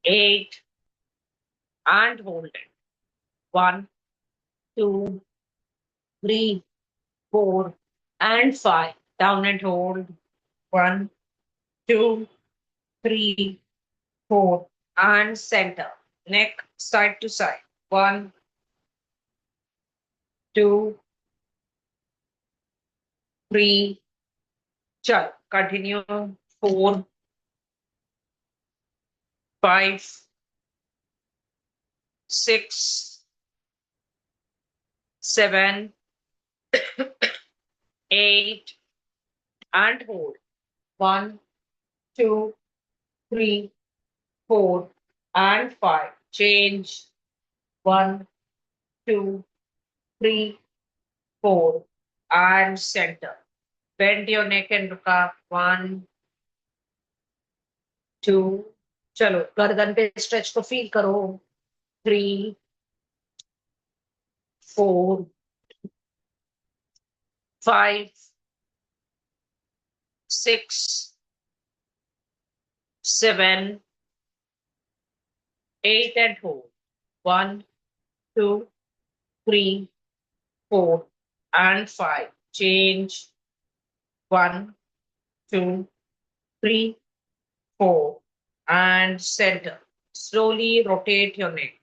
8 and hold it. 1, 2, 3, 4 and 5. Down and hold. 1, 2, 3, 4 and center. Neck side to side. 1, 2, 3. Chal. Continue. 4, 5, 6, 7, 8 and hold. 1, 2, 3, 4 and 5. Change. 1, 2, 3, 4 and center. Bend your neck and look up. 1, 2. चलो गर्दन पे stretch को feel करो. 3, 4, 5, 6, 7, 8 and hold. 1, 2, 3, 4 and 5. Change. 1, 2, 3, 4 and center. Slowly rotate your neck.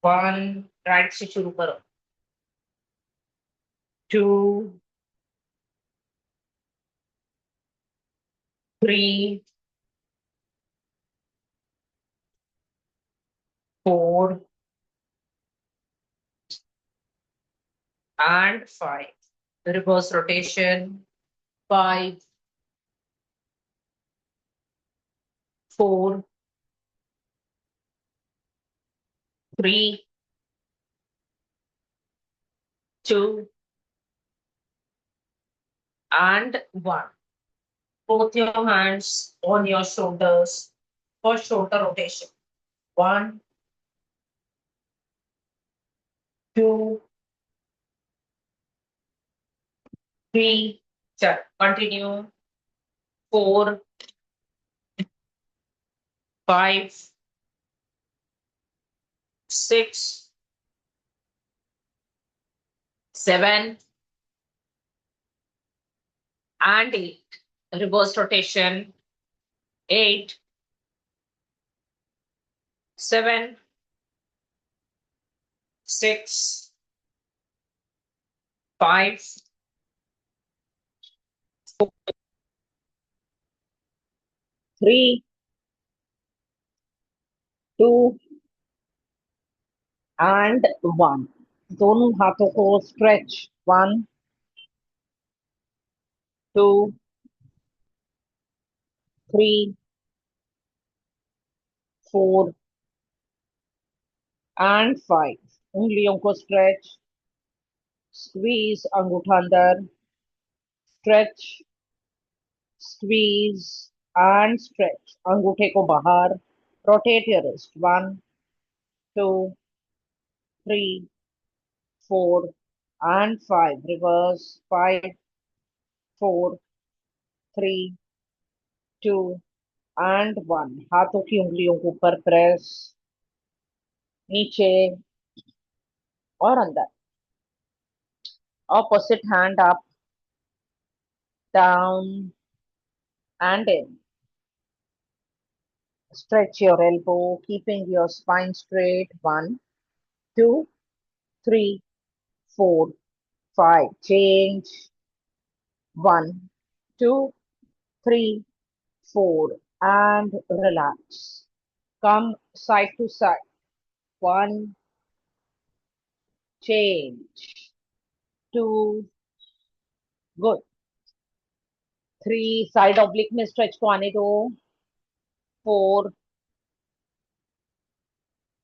1, right से शुरू करो. 2, 3, 4 and 5. Reverse rotation. 5, 4, 3, 2 and 1. Both your hands on your shoulders for shoulder rotation. 1, 2, 3. Continue. 4, 5, 6, 7 and 8. Reverse rotation. 8, 7, 6, 5, 4, 3, 2 and 1. दोनों हाथों को stretch. 1, 2, 3, 4 and 5. उंगलियों को stretch. Squeeze अंगूठा अंदर. Stretch, squeeze and stretch. अंगूठे को बाहर. Rotate your wrist. 1, 2, 3, 4 and 5. Reverse. 5, 4, 3, 2 and 1. हाथों की उंगलियों को ऊपर प्रेस. नीचे और अंदर. Opposite hand up, down and in. Stretch your elbow, keeping your spine straight. 1, 2, 3, 4, 5. Change. 1, 2, 3, 4 and relax. Come side to side. 1, change. 2, good. 3, side oblique में stretch को आने दो. 4,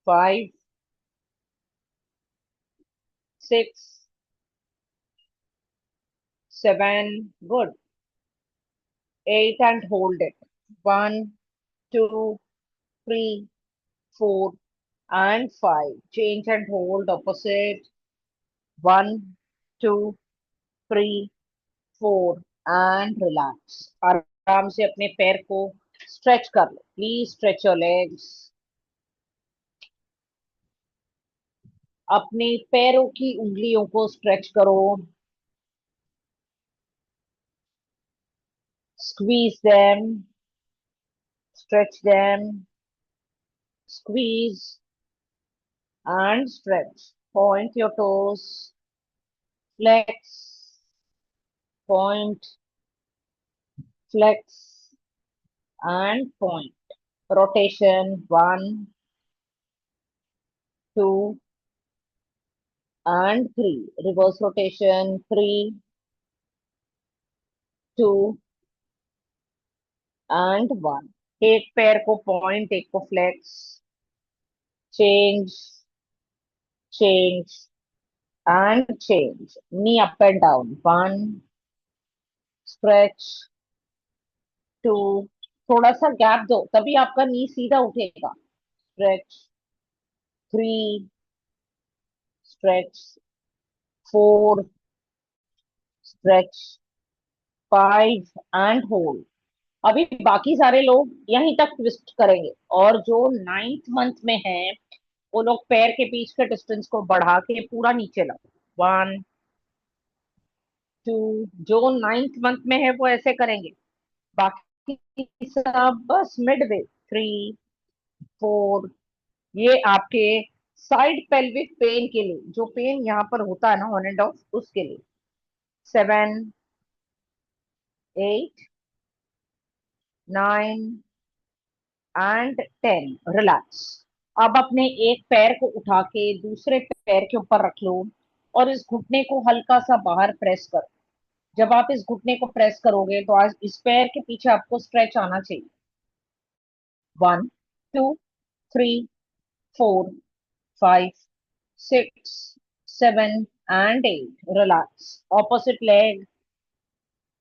5, 6, 7, good. 8 and hold it. 1, 2, 3, 4 and 5. Change and hold opposite. 1, 2, 3, 4 and relax. आराम से अपने पैर को stretch कर लो प्लीज, स्ट्रेच योर लेग्स। अपने पैरों की उंगलियों को स्ट्रेच करो, squeeze them, stretch them, squeeze and stretch. Point your toes, flex, point, flex and point. Rotation 1, 2 and 3, reverse rotation 3, 2 and 1। एक पैर को पॉइंट, एक को flex, change, change and change. Knee up and down 1, stretch 2, थोड़ा सा gap दो तभी आपका नी सीधा उठेगा। Stretch 3, stretch 4, stretch 5 and hold. अभी बाकी सारे लोग यहीं तक ट्विस्ट करेंगे, और जो 9th मंथ में है वो लोग पैर के बीच के डिस्टेंस को बढ़ा के पूरा नीचे लाओ। 1, 2, जो 9th मंथ में है वो ऐसे करेंगे, बाकी सब बस मिड वे। 3, 4, ये आपके साइड पेल्विक पेन के लिए, जो पेन यहाँ पर होता है ना ऑन एंड ऑफ, उसके लिए। 7, 8, 9 एंड 10। रिलैक्स। अब अपने एक पैर को उठा के दूसरे पैर के ऊपर रख लो, और इस घुटने को हल्का सा बाहर प्रेस करो। जब आप इस घुटने को प्रेस करोगे तो आज इस पैर के पीछे आपको स्ट्रेच आना चाहिए। 1, 2, 3, 4, 5, 6, 7 and 8। Relax. Opposite leg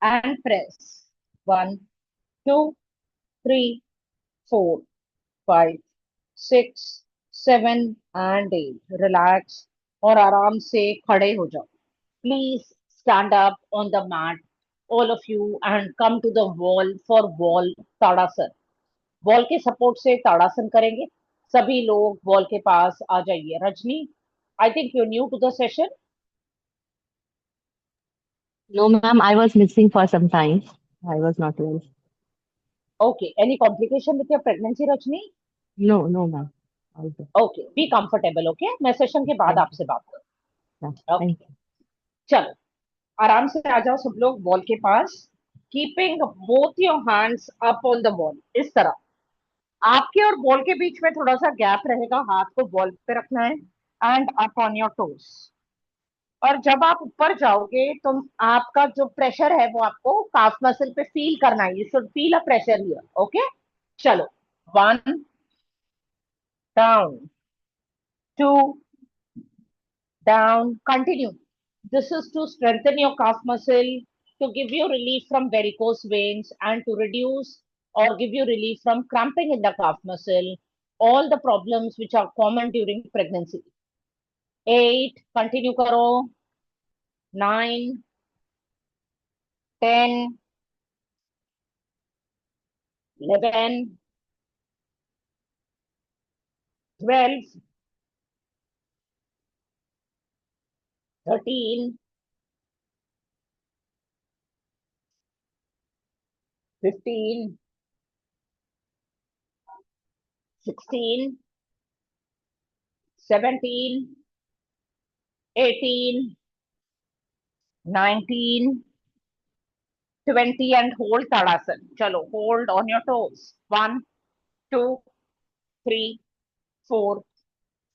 and press. 1, 2, 3, 4, 5, 6, 7 and 8। Relax और आराम से खड़े हो जाओ। Please stand up on the mat, all of you, and come to the wall for wall tadasana. Wall के सपोर्ट से ताड़ासन करेंगे। सभी लोग वॉल के पास आ जाइए। Rajni, I think you new to the session. No, ma'am, I was missing for some time. I was not well. Okay, any complication with your pregnancy Rajni? No, no, ma'am. All good. Okay, be comfortable. Okay, मैं session के बाद Thank you. आपसे बात Yeah, करूँ। Okay, thank you. चलो आराम से आ जाओ सब लोग वॉल के पास। Keeping both your hands up on the wall, इस तरह। आपके और बॉल के बीच में थोड़ा सा गैप रहेगा, हाथ को बॉल पे रखना है, and up on your toes. और जब आप ऊपर जाओगे तो आपका जो प्रेशर है वो आपको काफ मसल पे फील करना है। You should feel a pressure here. Okay, चलो। 1, down, 2, down, continue. This is to strengthen your calf muscle, to give you relief from varicose veins, and to reduce or give you relief from cramping in the calf muscle, all the problems which are common during pregnancy। 8, continue करो। 9, 10, 11, 12, 13, 15, 16, 17, 18, 19, 20 and hold Tadasana. Chalo, hold on your toes. 1, 2, 3, 4,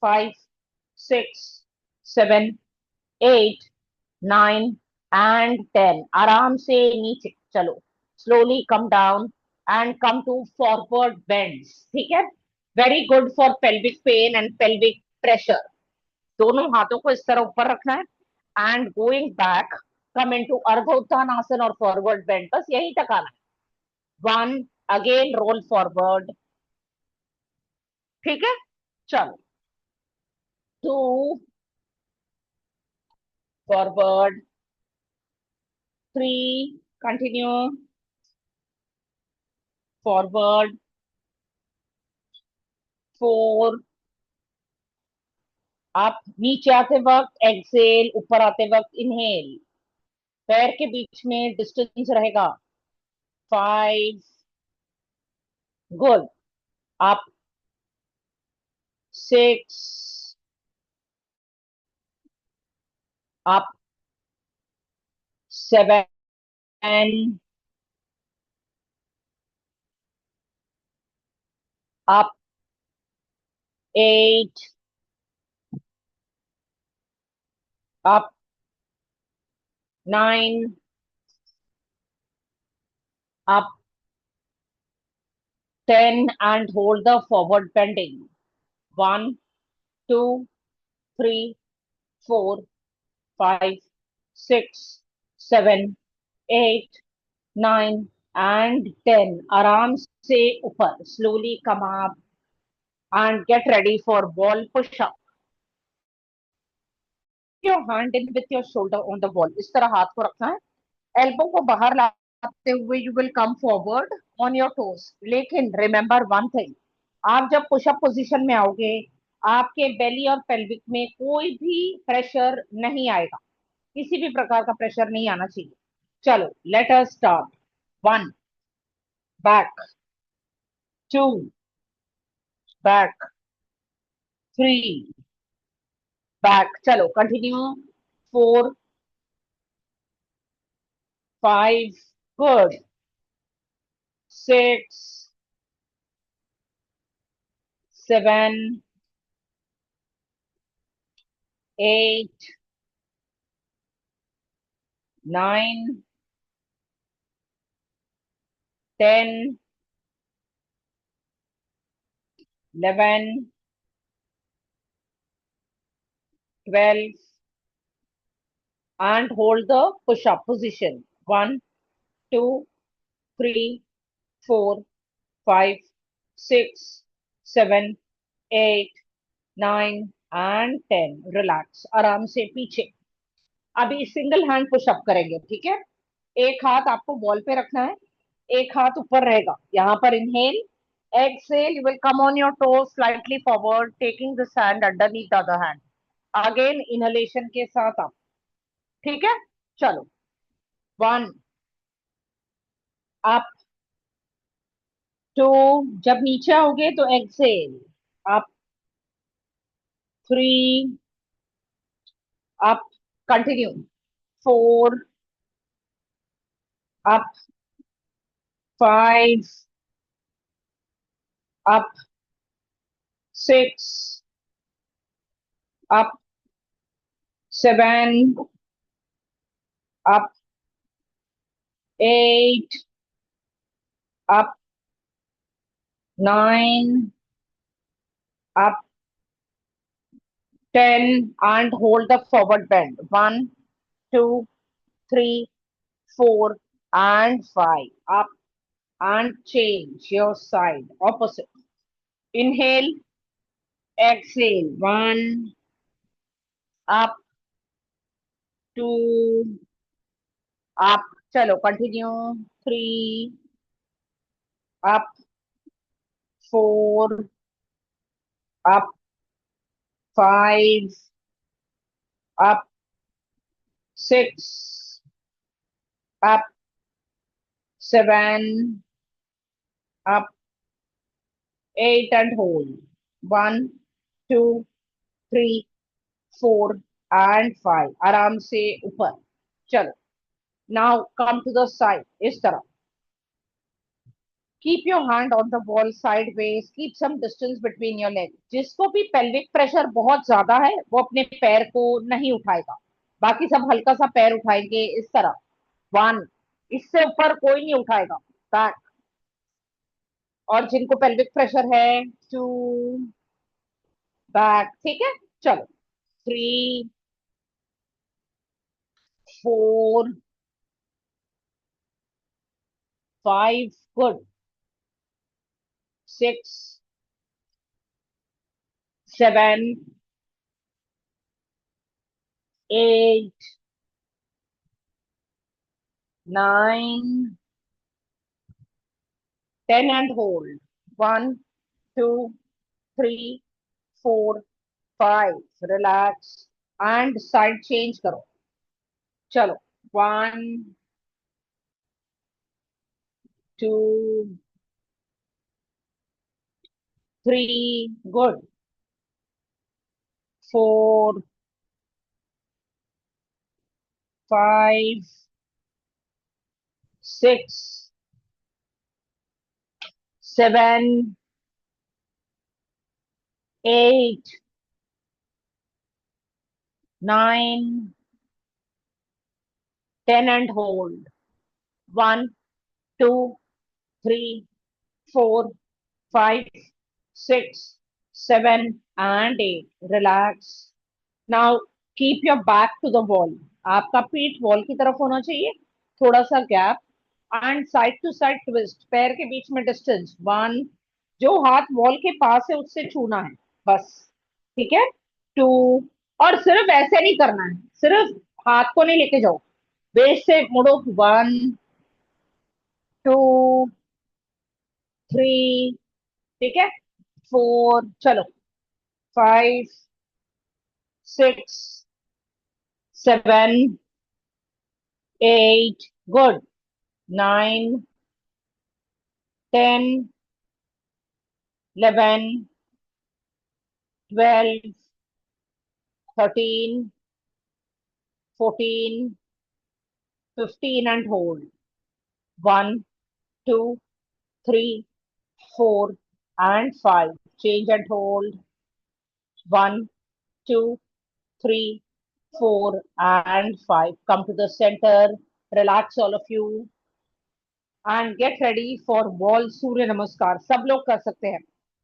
5, 6, 7, 8, 9 and 10। आराम से नीचे चलो। Slowly come down and come to forward bends। ठीक है? Very good for pelvic pain and pelvic pressure। दोनों हाथों को इस तरह ऊपर रखना है, and going back come into Ardhottanasana और फॉरवर्ड बेंड। बस यहीं तक आना है। 1, अगेन रोल फॉरवर्ड। ठीक है, चलो। 2, फॉरवर्ड। 3, कंटिन्यू। फॉरवर्ड, 4 अप, नीचे आते वक्त एक्सेल, ऊपर आते वक्त इनहेल, पैर के बीच में डिस्टेंस रहेगा 5, good, up, 6 up, 7 up, 8 up, 9 up, 10 and hold the forward bending. 1, 2, 3, 4, 5, 6, 7, 8, 9 and 10. आराम से ऊपर. Slowly come up and get ready for wall push up. Your hand in with your shoulder on the wall. इस तरह हाथ को रखना है. Elbow को बाहर लाते हुए you will come forward on your toes. लेकिन remember one thing. आप जब पुशअप पोजीशन में आओगे, आपके बेली और पेल्विक में कोई भी प्रेशर नहीं आएगा. किसी भी प्रकार का प्रेशर नहीं आना चाहिए. चलो, let us start. 1 back, 2 back, 3 back. चलो continue. 4, 5 good, 6, 7, 8, 9, 10, 11, 12 and hold the push up position. 1, 2, 3, 4, 5, 6, 7, 8, 9 and 10. Relax, आराम से पीछे. अभी सिंगल हैंड पुशअप करेंगे, ठीक है. एक हाथ आपको बॉल पे रखना है, एक हाथ ऊपर रहेगा. यहाँ पर inhale, exhale, you will come on your toes slightly forward, taking this hand underneath the other hand. Again inhalation के साथ आप, ठीक है. चलो, 1 अप, 2 जब नीचे आओगे तो exhale, up, 3 up, continue. 4 up, 5 up, 6 up, 7 up, 8 up, 9 up, 10 and hold the forward bend. 1, 2, 3, 4 and 5 up and change your side opposite. Inhale, exhale. 1 up, 2 up. Chalo, continue. 3 up, 4 up, 5 up, 6 up, 7 up, 8 and hold. 1, 2, 3, 4 and 5. आराम से ऊपर. चलो, now come to the side. इस तरह. Keep your hand on the wall sideways. Keep some distance between your legs. जिसको भी pelvic pressure बहुत ज्यादा है, वो अपने पैर को नहीं उठाएगा. बाकी सब हल्का सा पैर उठाएंगे इस तरह. 1, इससे ऊपर कोई नहीं उठाएगा. बैक. और जिनको pelvic pressure है, 2 बैक. ठीक है. चलो, 3, 4, 5 good, 6, 7, 8, 9, 10 and hold. 1, 2, 3, 4, 5. Relax and side change करो. चलो. 1, 2, 3. Good. 4, 5, 6, 7, 8, 9, 10 and hold. 1, 2, 3, 4, 5, 6, 7 and 8. Relax. Now keep your back to the wall. आपका पीठ वॉल की तरफ होना चाहिए. थोड़ा सा gap and side to side twist. पैर के बीच में डिस्टेंस 1. जो हाथ वॉल के पास है उससे छूना है बस. ठीक है. 2. और सिर्फ ऐसे नहीं करना है. सिर्फ हाथ को नहीं लेके जाओ. बेस से मुड़ो. 1, 2, 3. ठीक है. 4. चलो. 5, 6, 7, 8. Good. 9, 10, 11, 12, 13, 14, 15 and hold. 1, 2, 3, 4 and 5. Change and hold. 1, 2, 3, 4 and 5. Come to the center. Relax all of you. And get ready for wall Surya Namaskar. सब लोग कर सकते हैं.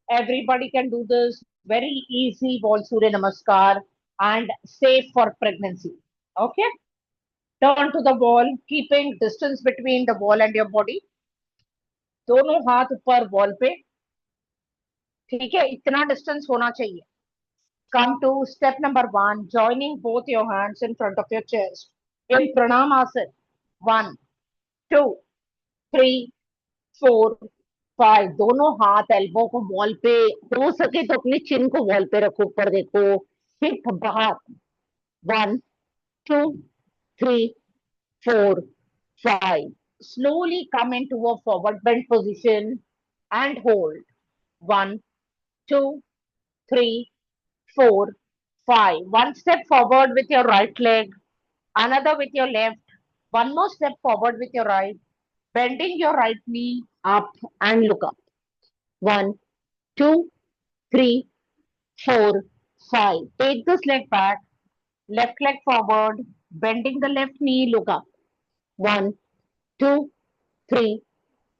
Everybody can do this. Very easy wall Surya Namaskar and safe for pregnancy. Okay. Turn to the wall, keeping distance between the wall and your body. दोनों हाथ ऊपर wall पे. ठीक है. इतना डिस्टेंस होना चाहिए. Come to step number 1, joining both your hands in front of your chest. In Pranam Asana. 1, 2, 3, 4, 5. दोनों हाथ एल्बो को वॉल पे. हो सके तो अपने चिन को वॉल पे रखो. ऊपर देखो. हिप बाहर. 1, 2, 3, 4, 5. Slowly come into a forward bend position and hold. 1, 2, 3, 4, 5. One step forward with your right leg, another with your left. One more step forward with your right, bending your right knee up and look up. 1, 2, 3, 4, 5. Take this leg back, left leg forward, bending the left knee, look up. 1, 2, 3,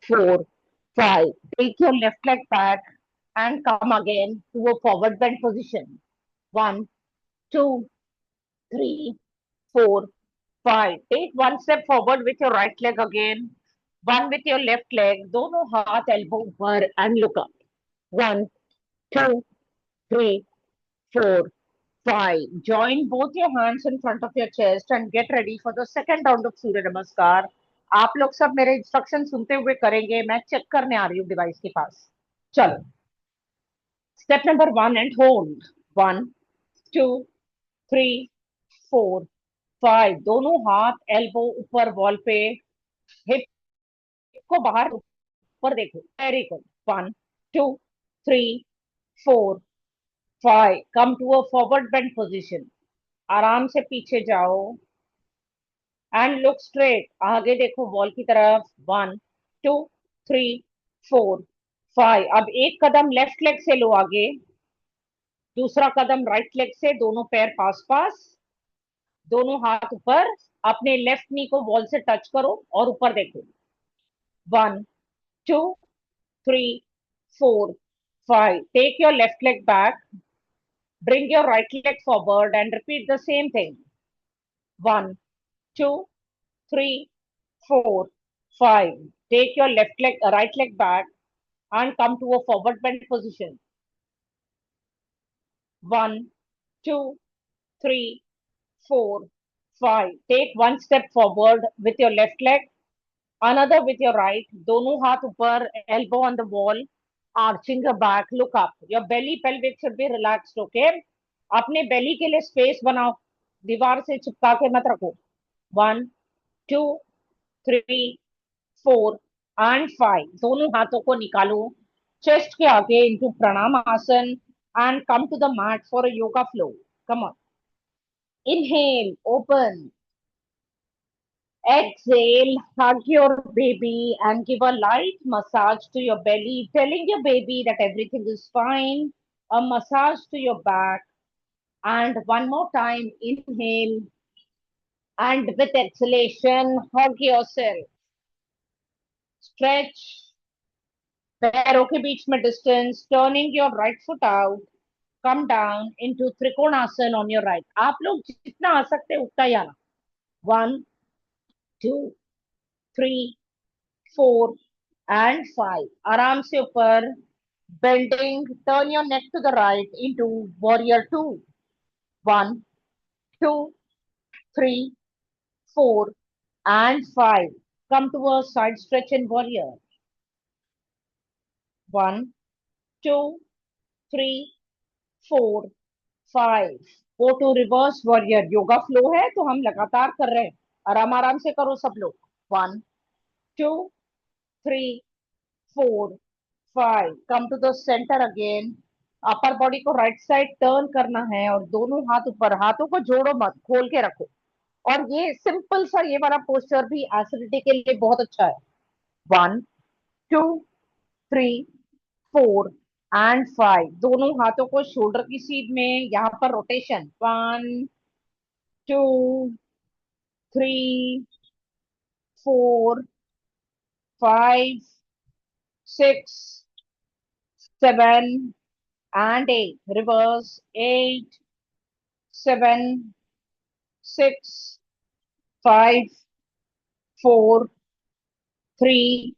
4, 5. Take your left leg back and come again to a forward bend position. 1, 2, 3, 4, 5. Take one step forward with your right leg again. One with your left leg. दोनों हाथ elbow ऊपर and look up. 1, 2, 3, 4, 5. Join both your hands in front of your chest and get ready for the second round of Surya Namaskar. आप लोग सब मेरे instruction सुनते हुए करेंगे. मैं चेक करने आ रही हूँ डिवाइस के पास. चलो. Step number 1 and hold. 1, 2, 3, 4, 5. दोनों हाथ एल्बो ऊपर वॉल पे. हिप को बाहर ऊपर देखो. Very good. 1, 2, 3, 4, 5. Come to a forward bend position. आराम से पीछे जाओ एंड लुक स्ट्रेट. आगे देखो वॉल की तरफ. 1, 2, 3, 4, 5. अब एक कदम लेफ्ट लेग से लो आगे. दूसरा कदम राइट लेग से. दोनों पैर पास पास. दोनों हाथ ऊपर. अपने लेफ्ट नी को वॉल से टच करो और ऊपर देखो. 1, 2, 3, 4, 5. Take your left leg back. Bring your right leg forward and repeat the same thing. 1, 2, 3, 4, 5. Take your right leg back and come to a forward bend position. 1, 2, 3, 4, 5. Take one step forward with your left leg. Another with your right. दोनों हाथ ऊपर, elbow on the wall, arching your back, look up. Your belly pelvic should be relaxed, okay? अपने belly के लिए space बनाओ, दीवार से चिपका के मत रखो. 1, 2, 3, 4 and 5. दोनों हाथों को निकालो chest के आगे into pranam आसन and come to the mat for a yoga flow. Come on. Inhale, open. Exhale, hug your baby and give a light massage to your belly, telling your baby that everything is fine. A massage to your back. And one more time, inhale. And with exhalation, hug yourself. Stretch. पैरों के बीच में distance, turning your right foot out. Come down into Trikonasana on your right. आप लोग जितना आ सकते हैं उतना ही आना. 1, 2, 3, 4 and 5. आराम से ऊपर. Bending, turn your neck to the right into warrior 2. 1, 2, 3, 4 and 5. Come to a side stretch in warrior. 1, 2, 3, 4, 5. Go to reverse warrior. Yoga flow है तो हम लगातार कर रहे हैं. आराम आराम से करो सब लोग. 1, 2, 3, 4, 5. Come to the center again. Upper body को राइट साइड टर्न करना है और दोनों हाथ ऊपर. हाथों को जोड़ो मत, खोल के रखो. और ये सिंपल सा ये वाला पोस्चर भी एसिडिटी के लिए बहुत अच्छा है. 1, 2, 3, 4 एंड 5. दोनों हाथों को शोल्डर की सीध में, यहाँ पर rotation. 1, 2, 3, 4, 5, 6, 7 and 8. Reverse. 8, 7, 6, 5, 4, 3,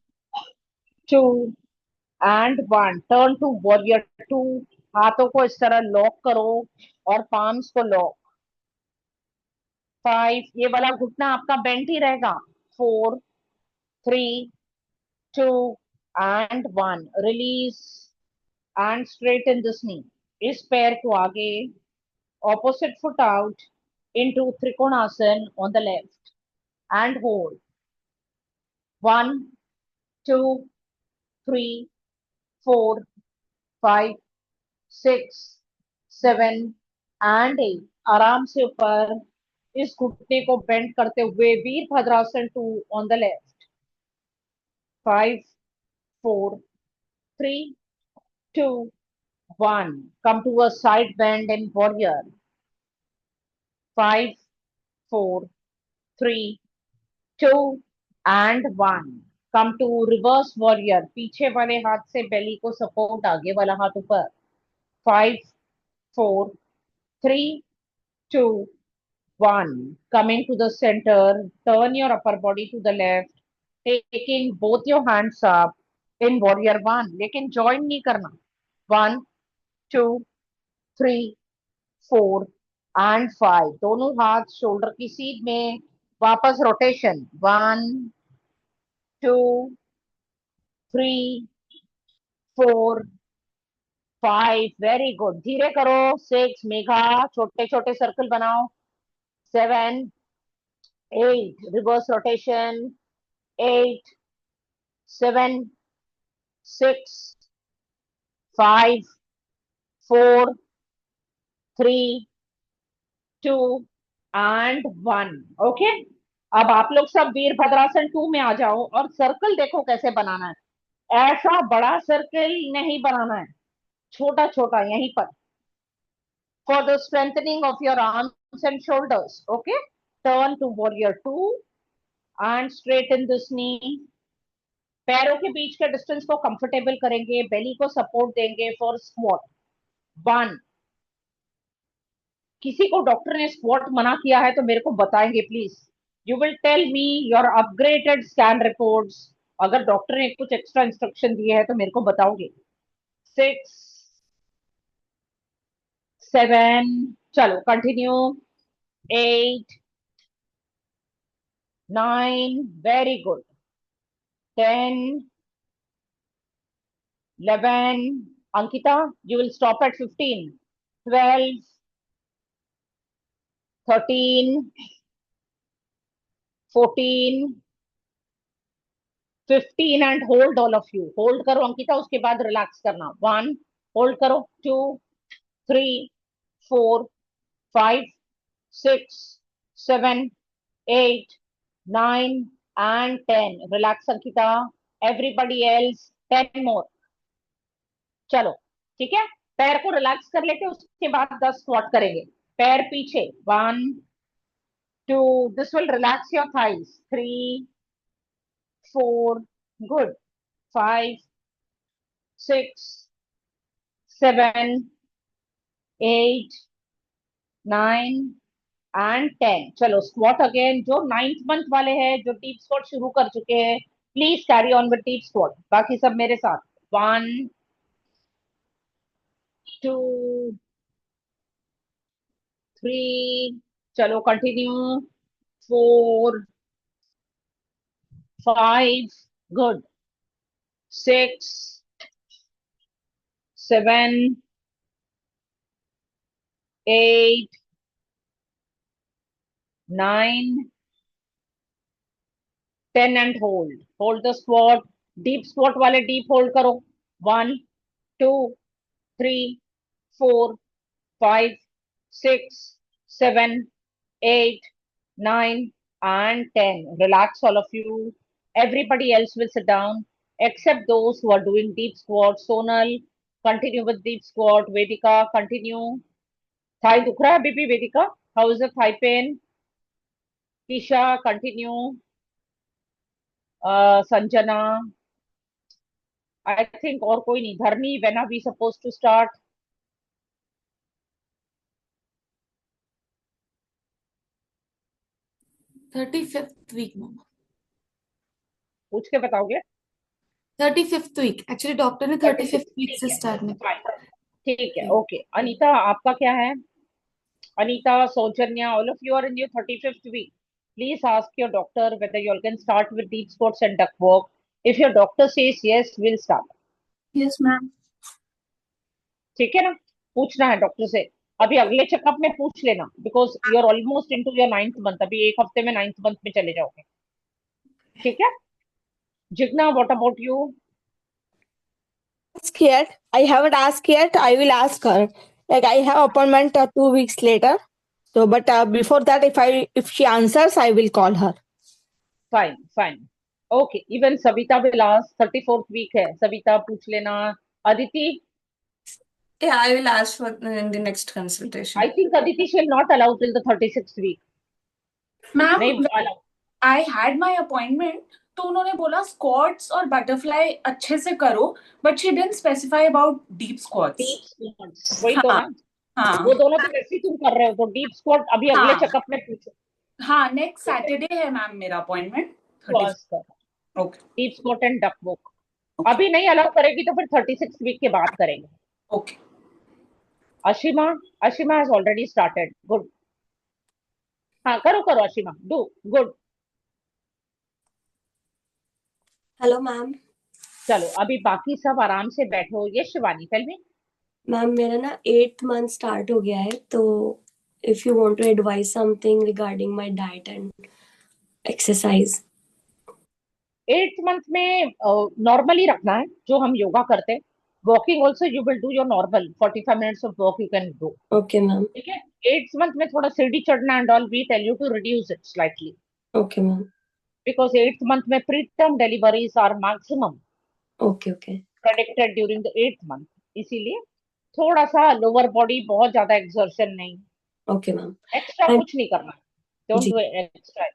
2 and 1. Turn to warrior 2. हाथों को इस तरह लॉक करो और पाम्स को लॉक. 5. ये वाला घुटना आपका बेंट ही रहेगा. 4, 3, 2 and 1. Release and straighten this knee. इस पैर को आगे, opposite foot out into Trikonasana on the left and hold. 1, 2, 3, 4, 5, 6, 7 and 8. आराम से ऊपर. इस घुटने को बेंड करते हुए Virabhadrasana 2 on the left. 5, 4, 3, 2, 1. Come to a side bend in warrior. 5, 4, 3, 2 and 1. Come to reverse warrior. पीछे वाले हाथ से बेली को सपोर्ट, आगे वाला हाथ ऊपर. 5, 4, 3, 2, 1. Coming to the center, turn your upper body to the left, taking both your hands up in warrior 1. लेकिन join नहीं करना. 1, 2, 3, 4 and 5. दोनों हाथ शोल्डर की सीध में. वापस रोटेशन. 1, 2, 3, 4, 5. Very good. धीरे करो. 6. मेघा छोटे छोटे सर्कल बनाओ. 7, 8. Reverse rotation. 8, 7, 6, 5, 4, 3, 2 and 1. ओके. अब आप लोग सब वीरभद्रासन 2 में आ जाओ और सर्कल देखो कैसे बनाना है. ऐसा बड़ा सर्कल नहीं बनाना है, छोटा छोटा यहीं पर. For the strengthening of your arms and shoulders. Okay. Turn to warrior 2 and straighten this knee. पैरों के बीच के डिस्टेंस को कंफर्टेबल करेंगे, बेली को सपोर्ट देंगे फॉर स्क्वाट. 1. किसी को डॉक्टर ने स्क्वाट मना किया है तो मेरे को बताएंगे please. You will tell me your upgraded scan reports. अगर डॉक्टर ने कुछ एक्स्ट्रा इंस्ट्रक्शन दिए हैं तो मेरे को बताओगे. 6, 7. चलो continue. 8, 9. Very good. 10, 11. Ankita, you will stop at 15. 12, 13, 14, 15 and hold all of you. Hold करो अंकिता, उसके बाद relax करना. 1, hold करो. 2, 3, 4, 5, 6, 7, 8, 9 and 10. Relax Ankita. Everybody else 10 more. चलो ठीक है, पैर को रिलैक्स कर लेके उसके बाद 10 स्क्वाट करेंगे. पैर पीछे. 1, 2. This will relax your thighs. 3, 4. Good. 5, 6, 7, 8, 9 and 10. चलो स्क्वाट अगेन. जो 9th मंथ वाले हैं, जो डीप स्क्वाट शुरू कर चुके हैं, please carry on with deep squat. बाकी सब मेरे साथ. 1, 2, 3. चलो continue. 4, 5. Good. 6, 7, 8, 9, 10 and hold. Hold the squat. Deep squat वाले deep hold करो. 1, 2, 3, 4, 5, 6, 7, 8, 9 and 10. Relax all of you. Everybody else will sit down except those who are doing deep squat. Sonal, continue with deep squat. Vedika, continue. Thigh dukh raha hai abhi bhi Vedika? How is the thigh pain? Kisha, continue. Sanjana. I think और कोई नहीं. Dharni, when are we supposed to start? 35th week, ma'am. पूछ के बताओगे? 35th week. Actually, doctor ने 35th week से start नहीं किया. ठीक है. ओके. अनीता, आपका क्या है? Anita, Soujanya, all of you are in your 35th week. Please ask your doctor whether you all can start with deep squats and duck walk. If your doctor says yes, we'll start. Yes, ma'am. ठीक है ना? पूछना है doctor से. अभी अगले checkup में पूछ लेना, because you are almost into your 9th month. अभी एक हफ्ते में 9th मंथ में चले जाओगे. ठीक है? Jigna, what about you? Ask yet. I haven't asked yet. I will ask her. Like I have appointment 2 weeks later. So, but before that, if she answers, I will call her. Fine fine. Okay. Even Savita will ask. 34th week है. सविता पूछ लेना. Aditi, Yeah, I will ask for in the next consultation. I think Aditi shall not allow till the 36th week. Ma'am नहीं allow. I had my appointment, तो उन्होंने बोला squats और butterfly अच्छे से करो, but she didn't specify about deep squats. Deep squats वही तो ना. हाँ वो दोनों तो वैसे ही तुम कर रहे हो, तो डीप स्क्वाट अभी अगले चेकअप में पूछो. हाँ, नेक्स्ट सैटरडे है मैम मेरा appointment. Okay. Deep squat and duck walk. अभी नहीं अलाउ करेगी तो फिर 36th वीक के बाद करेंगे. Okay. Ashima, Ashima has already started. Good. हाँ करो करो Ashima. Do good. Hello ma'am. चलो अभी बाकी सब आराम से बैठो. ये शिवानी, टेल मी. मैम मेरा ना 8th मंथ स्टार्ट हो गया है, तो if you want to advise something regarding my diet and exercise. 8th month में नॉर्मली रखना है जो हम योगा करते हैं. Walking also you will do your normal 45 minutes of walk you can do. Okay ma'am. ठीक है. 8th मंथ में थोड़ा सीढ़ी चढ़ना and all, we tell you to reduce it slightly, okay ma'am. because 8th month में preterm deliveries are maximum okay okay. predicted during the 8th month. इसीलिए थोड़ा सा लोअर बॉडी, बहुत ज्यादा एक्सर्शन नहीं. Okay ma'am. एक्स्ट्रा And- कुछ नहीं करना. Don't ji. Do extra.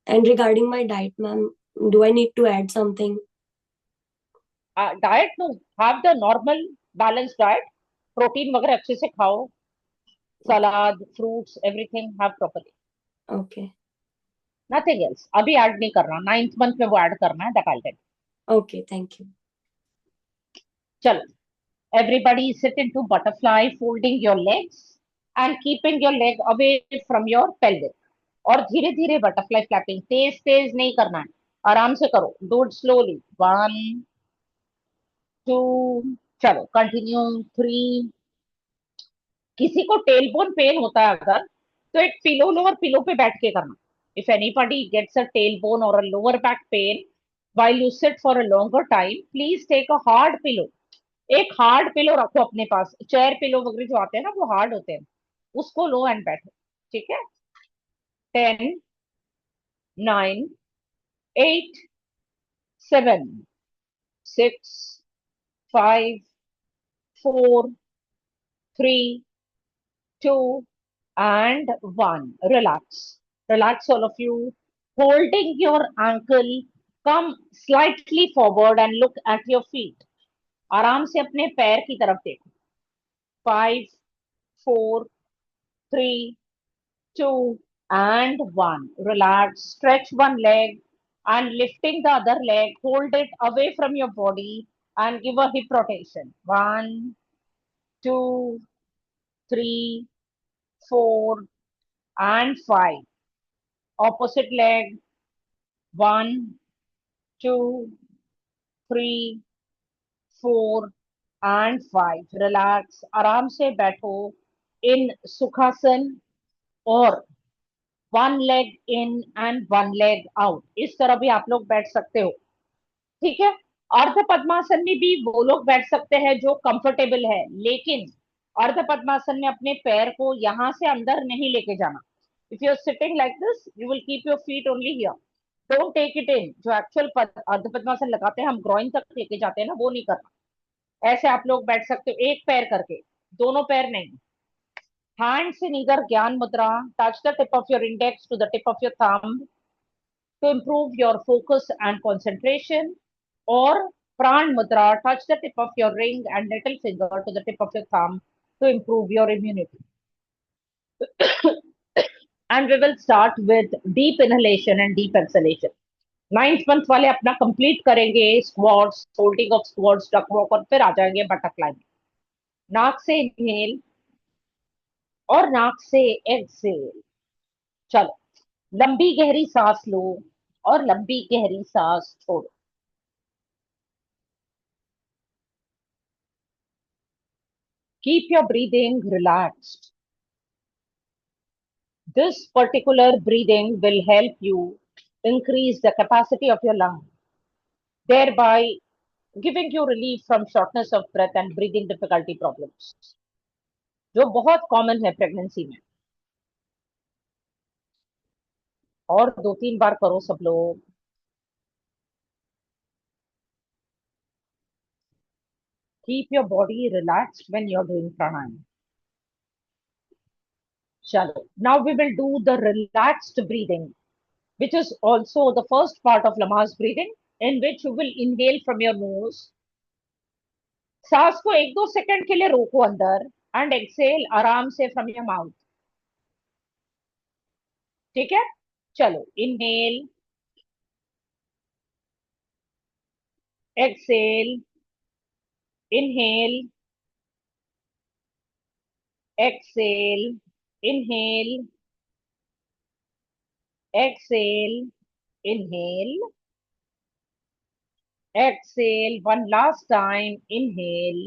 And regarding my diet ma'am, do I need to add something? Diet no, have the normal balance diet. Protein वगैरह अच्छे से खाओ. Salad, fruits, everything have properly. Okay. Nothing else. अभी add नहीं करना. 9th month में वो add करना है. That I tell. Okay, thank you. चलो, everybody sit into butterfly, folding your legs and keeping your leg away from your pelvic. और धीरे धीरे बटरफ्लाई फ्लैपिंग. तेज तेज नहीं करना है. आराम से करो, डू इट स्लोली। 1 2, चलो कंटिन्यू। 3, किसी को टेलबोन पेन होता है अगर, तो एक पिलो लो और पिलो पे बैठ के करना। If anybody gets a tailbone और a lower back pain while you sit for a longer time, please take a hard pillow. एक हार्ड पिलो रखो अपने पास, चेयर पिलो वगैरह जो आते हैं ना वो हार्ड होते हैं, उसको लो एंड बैठो। ठीक है। 10 9 8 7 6 5 4 3 2 and 1. Relax. Relax, all of you. Holding your ankle, come slightly forward and look at your feet. आराम से अपने पैर की तरफ देखो। 5 4 3 2 and 1. Relax. Stretch one leg and lifting the other leg. Hold it away from your body and give a hip rotation. 1 2 3 4 and 5. Opposite leg. 1 2 3 4 and 5. Relax. आराम से बैठो in सुखासन और one leg in and one leg out. इस तरह भी आप लोग बैठ सकते हो। ठीक है। अर्ध पद्मासन में भी वो लोग बैठ सकते हैं जो कंफर्टेबल है, लेकिन अर्ध पद्मासन में अपने पैर को यहां से अंदर नहीं लेके जाना। If you are sitting like this, you will keep your feet only here. Don't take it in. जो एक्चुअल अर्ध पद्मासन लगाते हैं हम ग्रोइन तक लेके जाते हैं ना, वो नहीं करना। ऐसे आप लोग बैठ सकते हो एक पैर करके, दोनों पैर नहीं। Hands in either Gyan Mudra, touch the tip of your index to the tip of your thumb to improve your focus and concentration, or Pran Mudra, touch the tip of your ring and little finger to the tip of your thumb to improve your immunity. And we will start with deep inhalation and deep exhalation. 9th month वाले अपना complete करेंगे squats, holding of squats, duck walk, और फिर आ जाएंगे butterfly में। नाक से inhale और नाक से एक्सहेल। चलो, लंबी गहरी सांस लो और लंबी गहरी सांस छोड़ो। Keep your breathing relaxed. This particular breathing will help you increase the capacity of your lung, thereby giving you relief from shortness of breath and breathing difficulty problems, जो बहुत कॉमन है प्रेगनेंसी में। और 2-3 बार करो सब लोग। Keep your body relaxed when you're doing pranayama. Chalo. Now we will do the relaxed breathing, which is also the first part of Lamaze breathing, in which you will inhale from your nose. सांस को 1-2 second के लिए रोको अंदर and Excel आराम से from your mouth. ठीक है। चलो, inhale, exhale, inhale, exhale, inhale, exhale, inhale, exhale. One last time, inhale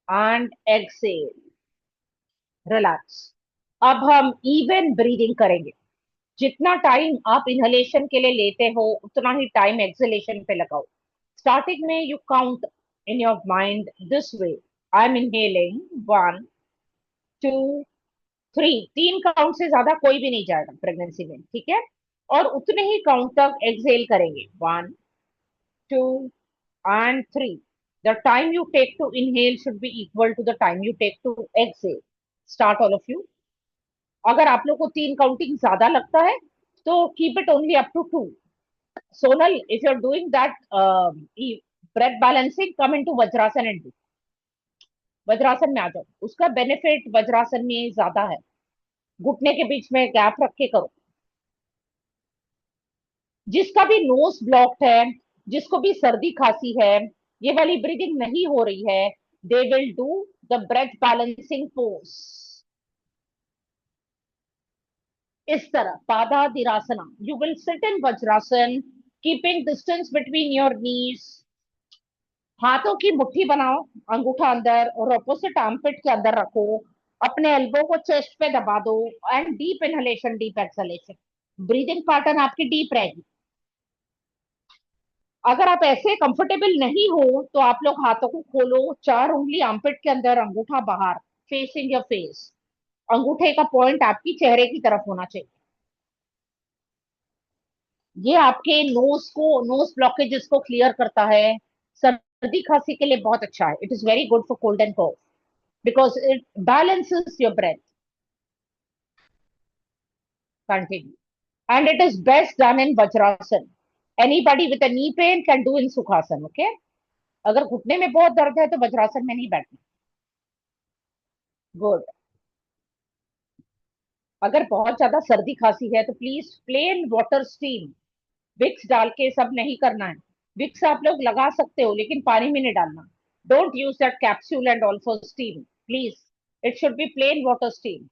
and exhale. Relax. अब हम even breathing करेंगे। जितना टाइम आप इनहेलेशन के लिए लेते हो उतना ही टाइम एक्सहेलेशन पे लगाओ। स्टार्टिंग में you count in your mind this way, I am inhaling 1 2 3। 3 count से ज्यादा कोई भी नहीं जाएगा प्रेगनेंसी में। ठीक है। और उतने ही काउंट तक एक्सहेल करेंगे, 1 2 and 3. The time you take to inhale should be equal to the time you take to exhale. Start all of you. अगर आप लोग को 3 काउंटिंग ज्यादा लगता है तो keep it only up to 2. Sonal, if you're doing that breath balancing, come into vajrasana and do. Vajrasana में आ जाओ, उसका बेनिफिट वज्रासन में ज्यादा है। घुटने के बीच में गैप रख के करो। जिसका भी नोज ब्लॉक्ड है, जिसको भी सर्दी खांसी है, ये वाली ब्रीदिंग नहीं हो रही है, they will do the breath balancing pose. इस तरह Padadhirasana, you will sit in Vajrasana keeping distance between your knees, हाथों की मुट्ठी बनाओ, अंगूठा अंदर और ऑपोजिट आर्मपिट के अंदर रखो, अपने एल्बो को चेस्ट पे दबा दो and deep inhalation deep exhalation, breathing pattern आपकी डीप रहेगी। अगर आप ऐसे कंफर्टेबल नहीं हो तो आप लोग हाथों को खोलो, 4 उंगली आर्मपिट के अंदर, अंगूठा बाहर, फेसिंग योर फेस, अंगूठे का पॉइंट आपकी चेहरे की तरफ होना चाहिए। ये आपके नोज ब्लॉकेजेस को क्लियर करता है, सर्दी खांसी के लिए बहुत अच्छा है। It is very good for cold and cough because it balances your breath. Continue. And it is best done in Vajrasan. Anybody with a knee pain can do in Sukhasan, okay? अगर घुटने में बहुत दर्द है तो वज्रासन में नहीं बैठना। गुड। अगर बहुत ज्यादा सर्दी खांसी है तो please plain water steam, Vicks डाल के सब नहीं करना है। विक्स आप लोग लगा सकते हो लेकिन पानी में नहीं डालना। Don't use that capsule and also steam please, it should be plain water steam.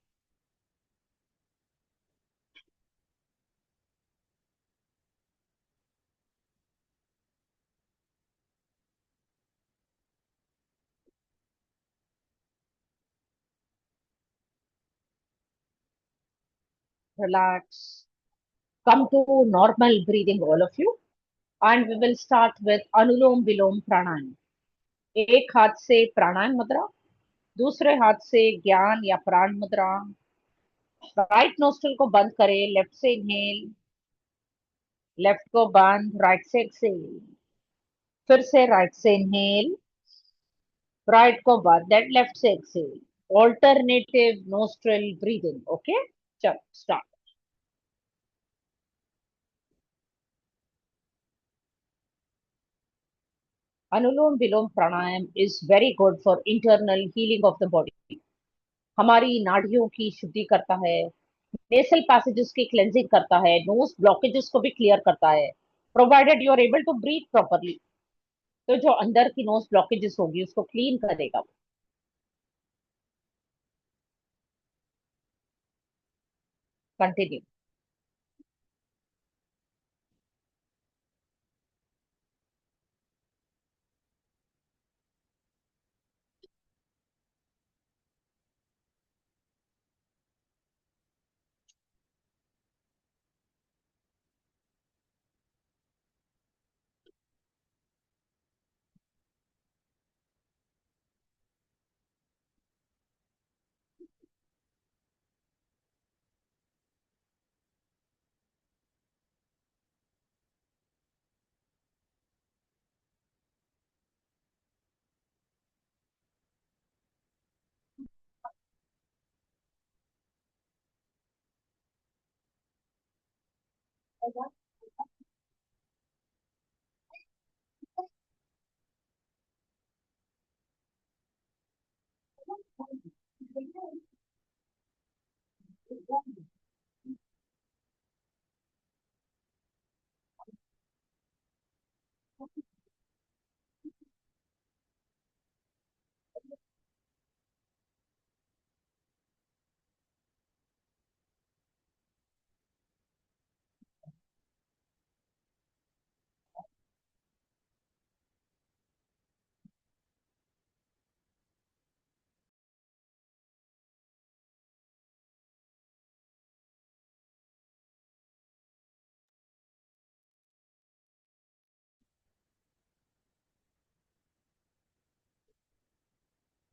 Relax. Come to normal breathing, all of you. And we will start with Anulom Vilom Pranayam. एक हाथ से प्राणायाम मुद्रा, दूसरे हाथ से ज्ञान या प्राण मुद्रा। राइट नोस्ट्रल को बंद करें, लेफ्ट से इनहेल, लेफ्ट को बंद, राइट से एक्सेल, फिर से राइट से इनहेल, राइट को बंद, देन लेफ्ट से exhale. Alternative nostril breathing, okay? चलो start. Anulom Vilom Pranayama is very good for internal healing of the body. हमारी नाड़ियों की शुद्धि करता है, नेसल पैसेजेस की क्लेंजिंग करता है, नोज ब्लॉकेजेस को भी क्लियर करता है, provided you are able to breathe properly. तो जो अंदर की नोज ब्लॉकेजेस होगी उसको क्लीन करेगा। Continue.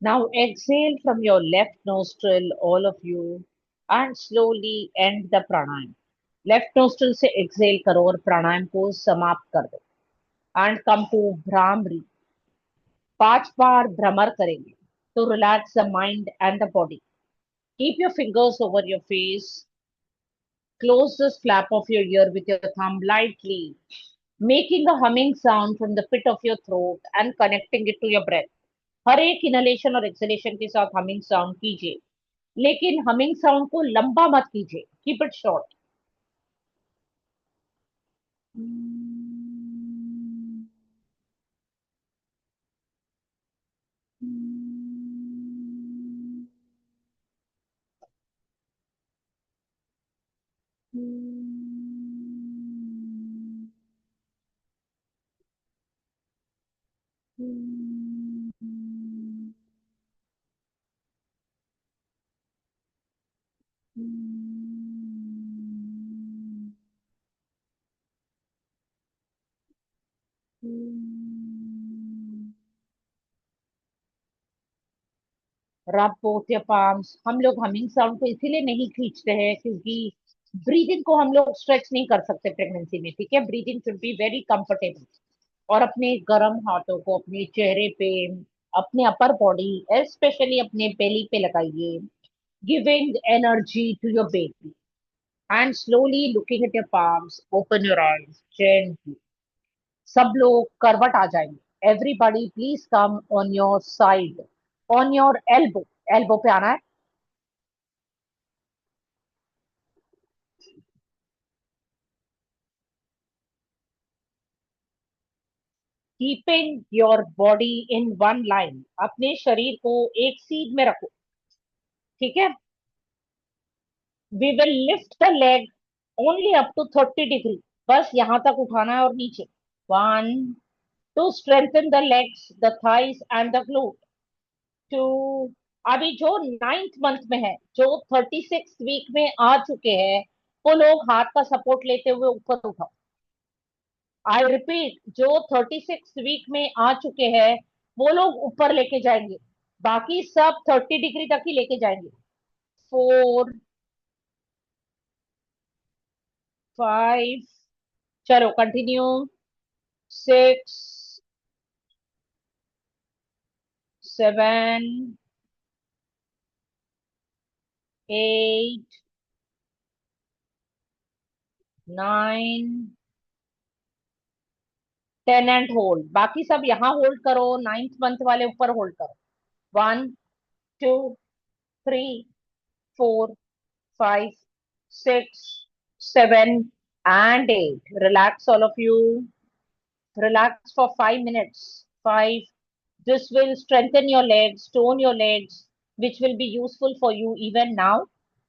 Now exhale from your left nostril, all of you, and slowly end the pranayam. Left nostril से एक्सेल करो और प्राणायाम को समाप्त कर दो। And come to bhramari. 5 बार भ्रमर करेंगे to relax the mind and the body. Keep your fingers over your face. Close the flap of your ear with your thumb lightly, making a humming sound from the pit of your throat and connecting it to your breath. हर एक inhalation और exhalation के साथ humming sound कीजिए, लेकिन humming sound को लंबा मत कीजिए, कीप इट शॉर्ट। रब बोथ योर पाम्स। हम लोग हमिंग साउंड को इसीलिए नहीं खींचते हैं क्योंकि ब्रीदिंग को हम लोग स्ट्रेच नहीं कर सकते प्रेगनेंसी में, ठीक है। Breathing should be very comfortable. और अपने गर्म हाथों को अपने चेहरे पे, अपने अपर बॉडी, स्पेशली अपने बेली पे लगाइए, giving energy to your baby and slowly looking at your palms, open your eyes gently. सब लोग करवट आ जाएंगे। Everybody please come on your side, on your elbow. Elbow पे आना है। Keeping your body in one line, अपने शरीर को एक सीध में रखो, ठीक है। We will lift the leg only up to 30 degree, बस यहां तक उठाना है और नीचे। One, to strengthen the legs, the thighs and the glute. Two, अभी जो 9th मंथ में है, जो 36वीक में आ चुके हैं, वो लोग हाथ का सपोर्ट लेते हुए ऊपर उठाओ। आई रिपीट, जो 36वीक में आ चुके हैं वो लोग ऊपर लेके जाएंगे, बाकी सब 30 डिग्री तक ही लेके जाएंगे। 4, 5, चलो कंटिन्यू। 6, 7, 8, 9, 10 and hold. बाकी सब यहाँ होल्ड करो, 9th मंथ वाले ऊपर होल्ड करो। 1, 2, 3, 4, 5, 6, 7 and 8. Relax all of you. Relax for 5 minutes. 5. This will strengthen your legs, tone your legs, which will be useful for you even now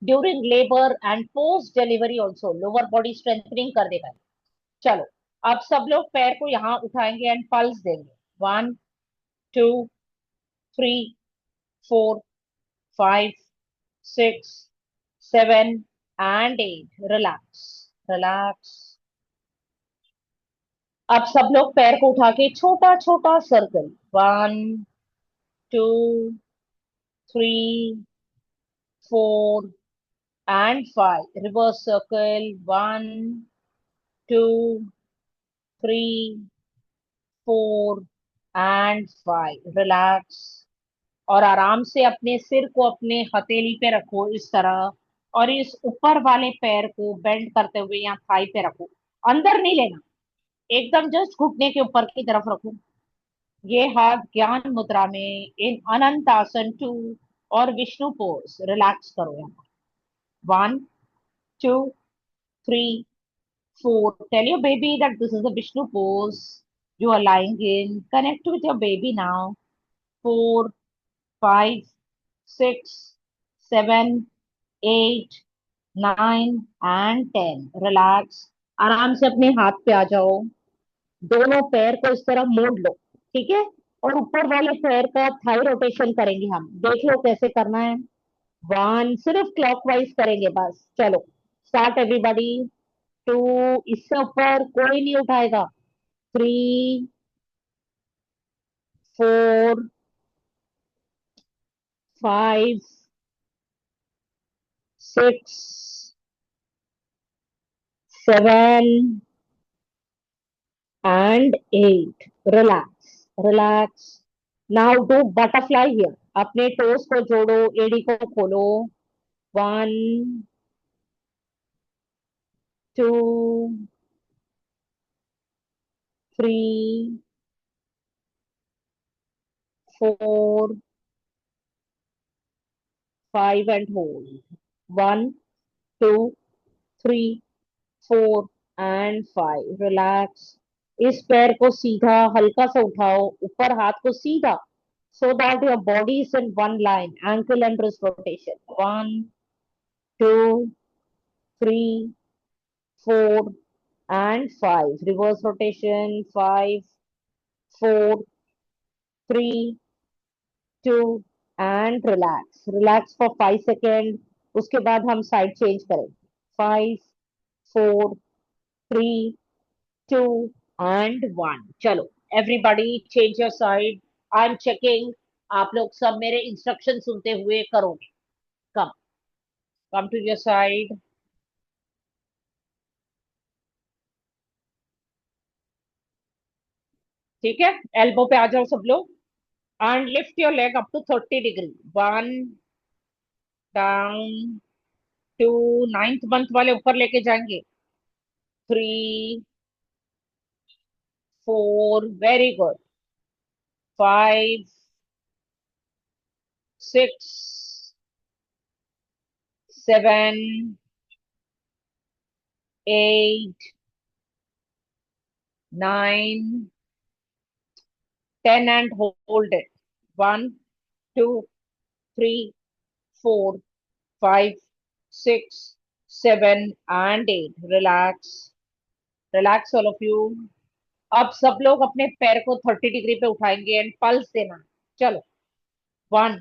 during labor and post delivery also. Lower body strengthening कर देगा। चलो, अब सब लोग पैर को यहाँ उठाएंगे एंड पल्स देंगे। 1, 2, 3, 4, 5, 6, 7 and 8. Relax, relax। अब सब लोग पैर को उठा के छोटा छोटा circle. 1, 2, 3, 4 and 5। Reverse circle. 1, 2, 3, 4 and 5। Relax. और आराम से अपने सिर को अपने हथेली पे रखो इस तरह, और इस ऊपर वाले पैर को बेंड करते हुए यहाँ थाई पे रखो। अंदर नहीं लेना, एकदम जस्ट घुटने के ऊपर की तरफ रखो। ये हाथ ज्ञान मुद्रा में इन अनंत आसन 2 और विष्णु पोज। रिलैक्स करो यहाँ। 1, 2, 3, 4। Tell your baby that this is a Vishnu pose you are lying in. Connect with your baby now. 4, 5, 6, 7, 8, 9 and 10। Relax. आराम से अपने हाथ पे आ जाओ। दोनों पैर को इस तरह मोड़ लो, ठीक है। और ऊपर वाले पैर का थाई रोटेशन करेंगे हम। देख लो कैसे करना है। 1, सिर्फ क्लॉकवाइज करेंगे बस। चलो स्टार्ट एवरीबॉडी। 2, इससे ऊपर कोई नहीं उठाएगा। 3, 4, 5, 6, 7 and 8। Relax, relax. Now do butterfly here. अपने टोस को जोड़ो, एड़ी को खोलो। 1, 2, 3, 4, 5 and hold। 1, 2, 3, 4 and 5। रिलैक्स। इस पैर को सीधा हल्का सा उठाओ, ऊपर हाथ को सीधा, so that your body is in one line, ankle and wrist rotation। 1, 2, 3, 4 and 5। Reverse rotation। 5, 4, 3, 2 and relax। Relax for 5 second. उसके बाद हम साइड चेंज करेंगे। 5, 4, 3, 2 and 1। चलो everybody change your side. I am checking आप लोग सब मेरे इंस्ट्रक्शन सुनते हुए करोगे। Come come to your side. ठीक है, एल्बो पे आ जाओ सब लोग and lift your leg up to 30 degree. 1 down, 2, 9th month वाले ऊपर लेके जाएंगे, 3, 4, very good, 5, 6, 7, 8, 9, 10 and hold it. 1, 2, 3, 4, 5, 6, 7 and 8. Relax. Relax all of you. अब सब लोग अपने पैर को 30 डिग्री पे उठाएंगे एंड पल्स देना। चलो, 1,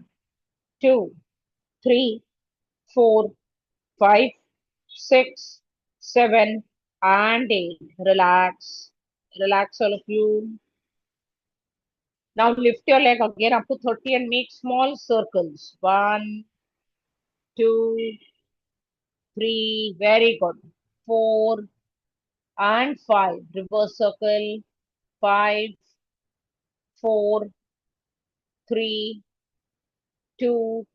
2, 3, 4, 5, 6, 7 and 8. Relax. Relax all of you. Now lift your leg again up to 30 and make small circles. 1, 2, 3, very good. 4 and 5. Reverse circle. 5, 4, 3, 2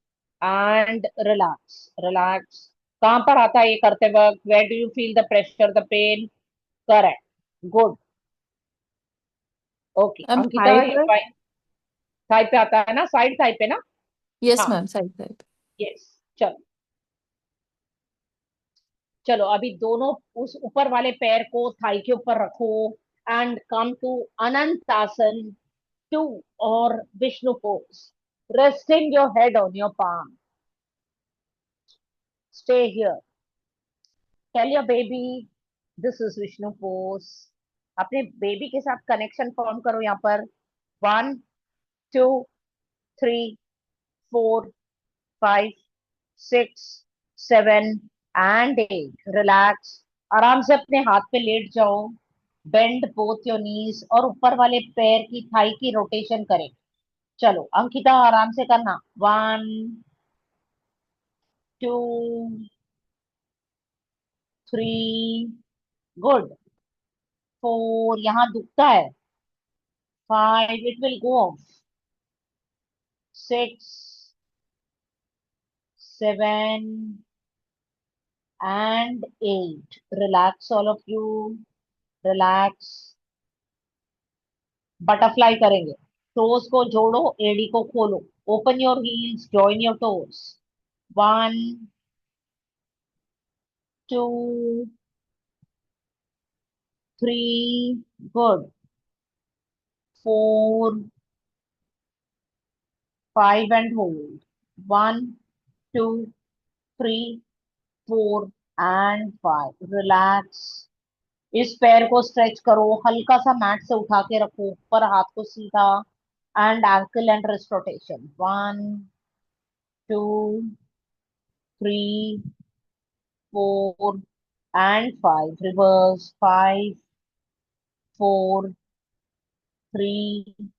and relax. Relax. कहाँ पर आता है ये करते वक्त? Where do you feel the pressure, the pain? Correct. Good. Okay. Ma'am Ankita, side your fine. Side पे आता है ना? साइड साइड पे ना? यस हाँ, मैम साइड साइड। यस। चलो चलो, अभी दोनों उस ऊपर वाले पैर को थाई के ऊपर रखो एंड कम टू अनंत आसन 2 और Vishnu pose. Resting your head on your palm. Stay here. Tell your baby this is Vishnu pose. अपने बेबी के साथ कनेक्शन फॉर्म करो यहाँ पर। 1, 2, 3, 4, 5, 6, 7 and 8. रिलैक्स। आराम से अपने हाथ पे लेट जाओ। बेंड बोथ योर नीज और ऊपर वाले पैर की थाई की रोटेशन करें। चलो अंकिता, आराम से करना। 1, 2, 3, गुड। 4, यहाँ दुखता है। 5, it will go off. 6, 7 and 8. Relax all of you. Relax. Butterfly करेंगे। टोज को जोड़ो, एडी को खोलो। Open your heels, join your toes. 1, 2, 3, good. 4, 5 and hold. 1, 2, 3, 4 and 5. Relax. इस पैर को स्ट्रेच करो, हल्का सा मैट से उठा के रखो, ऊपर हाथ को सीधा and ankle and wrist rotation. 1, 2, 3, 4 and 5. Reverse. 5, 4, 3,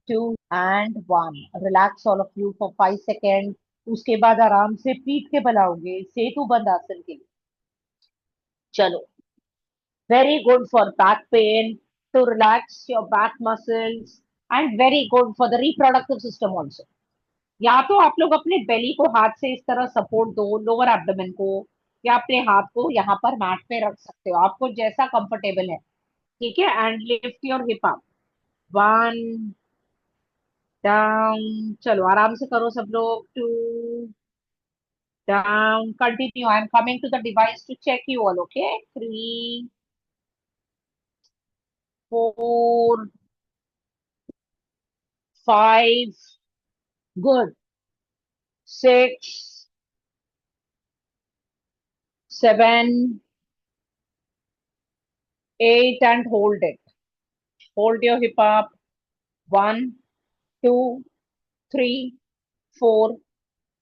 2 and 1. Relax all of you for 5 seconds. उसके बाद आराम से पीठ के बल आओगे सेतु बंद आसन के लिए। चलो, very good for back pain, to relax your back muscles and very good for the reproductive system also. या तो आप लोग अपने बेली को हाथ से इस तरह सपोर्ट दो, लोअर एब्डोमेन को, या अपने हाथ को यहाँ पर मैट पे रख सकते हो, आपको जैसा कंफर्टेबल है। ठीक है, and lift your hip up. 1 down. चलो आराम से करो सब लोग। 2 down. Continue. I am coming to the device to check you all. Okay. 3, 4, 5, good, 6, 7, 8 and hold it. Hold your hip up. 1, 2, 3, 4,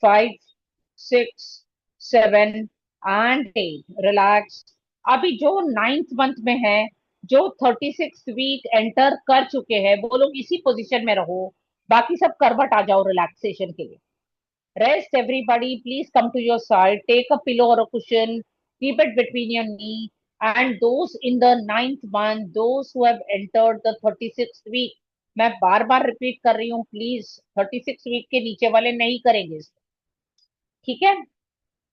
5, 6, 7 and 8. Relax. अभी जो 9th मंथ में है, जो 36th वीक एंटर कर चुके हैं, वो लोग इसी पोजीशन में रहो बाकी सब करवट आ जाओ रिलैक्सेशन के लिए. Rest everybody, please come to your side. Take a pillow or a cushion, keep it between your knee. And those in the 9th month, those who have entered the 36th week, मैं बार बार repeat कर रही हूँ, please 36 week के नीचे वाले नहीं करेंगे इसको. ठीक है.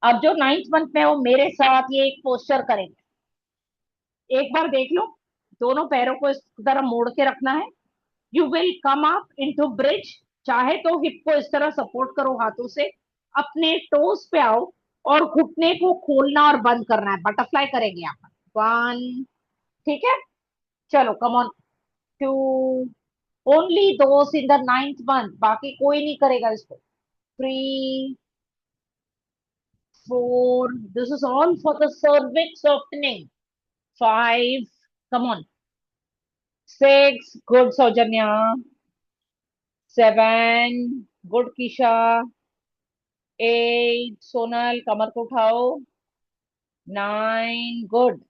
अब जो 9th मंथ में हो मेरे साथ ये एक पोस्चर करेंगे. एक बार देख लो, दोनों पैरों को इस तरह मोड़ के रखना है. You will come up into bridge. चाहे तो हिप को इस तरह सपोर्ट करो हाथों से, अपने टोस पे आओ और घुटने को खोलना और बंद करना है. बटरफ्लाई करेंगे यहाँ पर. 1. ठीक है. चलो come on. 2. Only those in the 9th month, बाकी कोई नहीं करेगा इसको. 3. 4. This is all for the cervix opening. 5. Come on. 6. Good Soujanya. 7. Good Kisha. 8. Sonal कमर को उठाओ. 9. Good.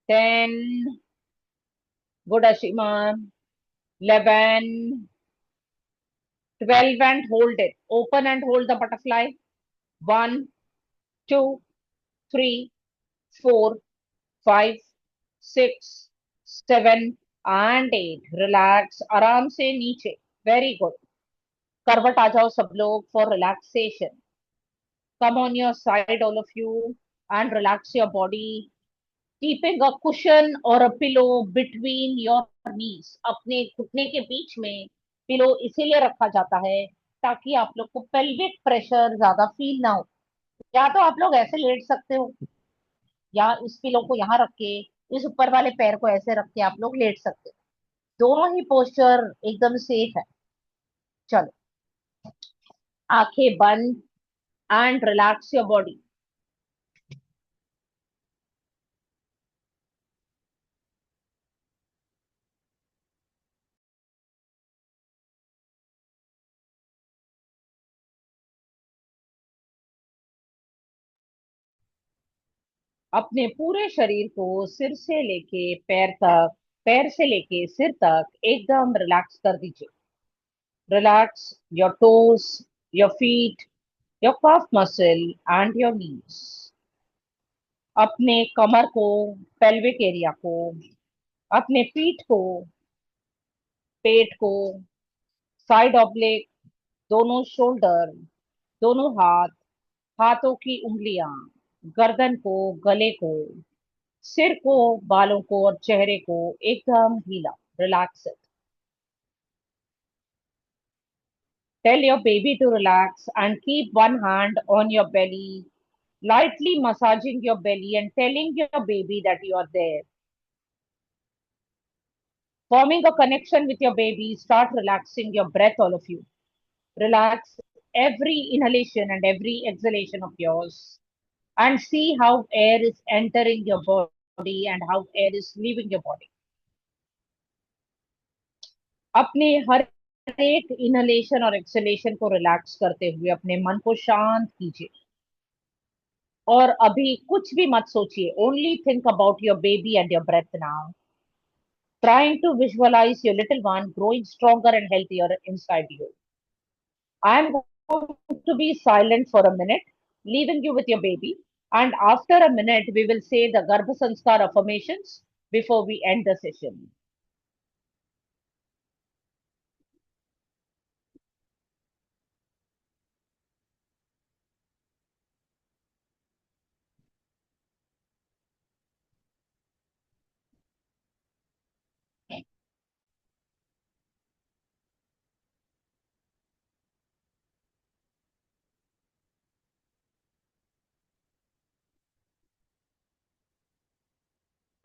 10. Good Ashima. 11. 12 and hold it. Open and hold the butterfly. 1, 2, 3, 4, 5, 6, 7 and 8. Relax. आराम से नीचे. Very good. करवट आ जाओ सब लोग for relaxation. Come on your side, all of you, and relax your body. Keeping a cushion or a pillow between your knees. अपने घुटने के बीच में पिलो इसीलिए रखा जाता है ताकि आप लोग को पेल्विक प्रेशर ज्यादा फील ना हो. या तो आप लोग ऐसे लेट सकते हो, या इस पिलो को यहाँ रख के इस ऊपर वाले पैर को ऐसे रख के आप लोग लेट सकते हो. दोनों ही पोस्चर एकदम सेफ है. चलो आंखें बंद एंड रिलैक्स योर बॉडी. अपने पूरे शरीर को सिर से लेके पैर तक, पैर से लेके सिर तक एकदम रिलैक्स कर दीजिए. Relax your toes, your feet, your calf muscle and your knees. अपने कमर को, पेल्विक एरिया को, अपने पीठ को, पेट को, साइड ऑब्लिक, दोनों शोल्डर, दोनों हाथ, हाथों की उंगलियां, गर्दन को, गले को, सिर को, बालों को और चेहरे को एकदम ढीला. Relax it. Tell your baby to relax and keep one hand on your belly, lightly massaging your belly and telling your baby that you are there. Forming a connection with your baby, start relaxing your breath, all of you. Relax every inhalation and every exhalation of yours and see how air is entering your body and how air is leaving your body. अपने हर एक inhalation और exhalation को relax करते हुए अपने मन को शांत कीजिए. और अभी कुछ भी मत सोचिए. Only think about your baby and your breath now. Trying to visualize your little one growing stronger and healthier inside you. I am going to be silent for a minute, leaving you with your baby. And after a minute, we will say the Garbha Sanskar affirmations before we end the session.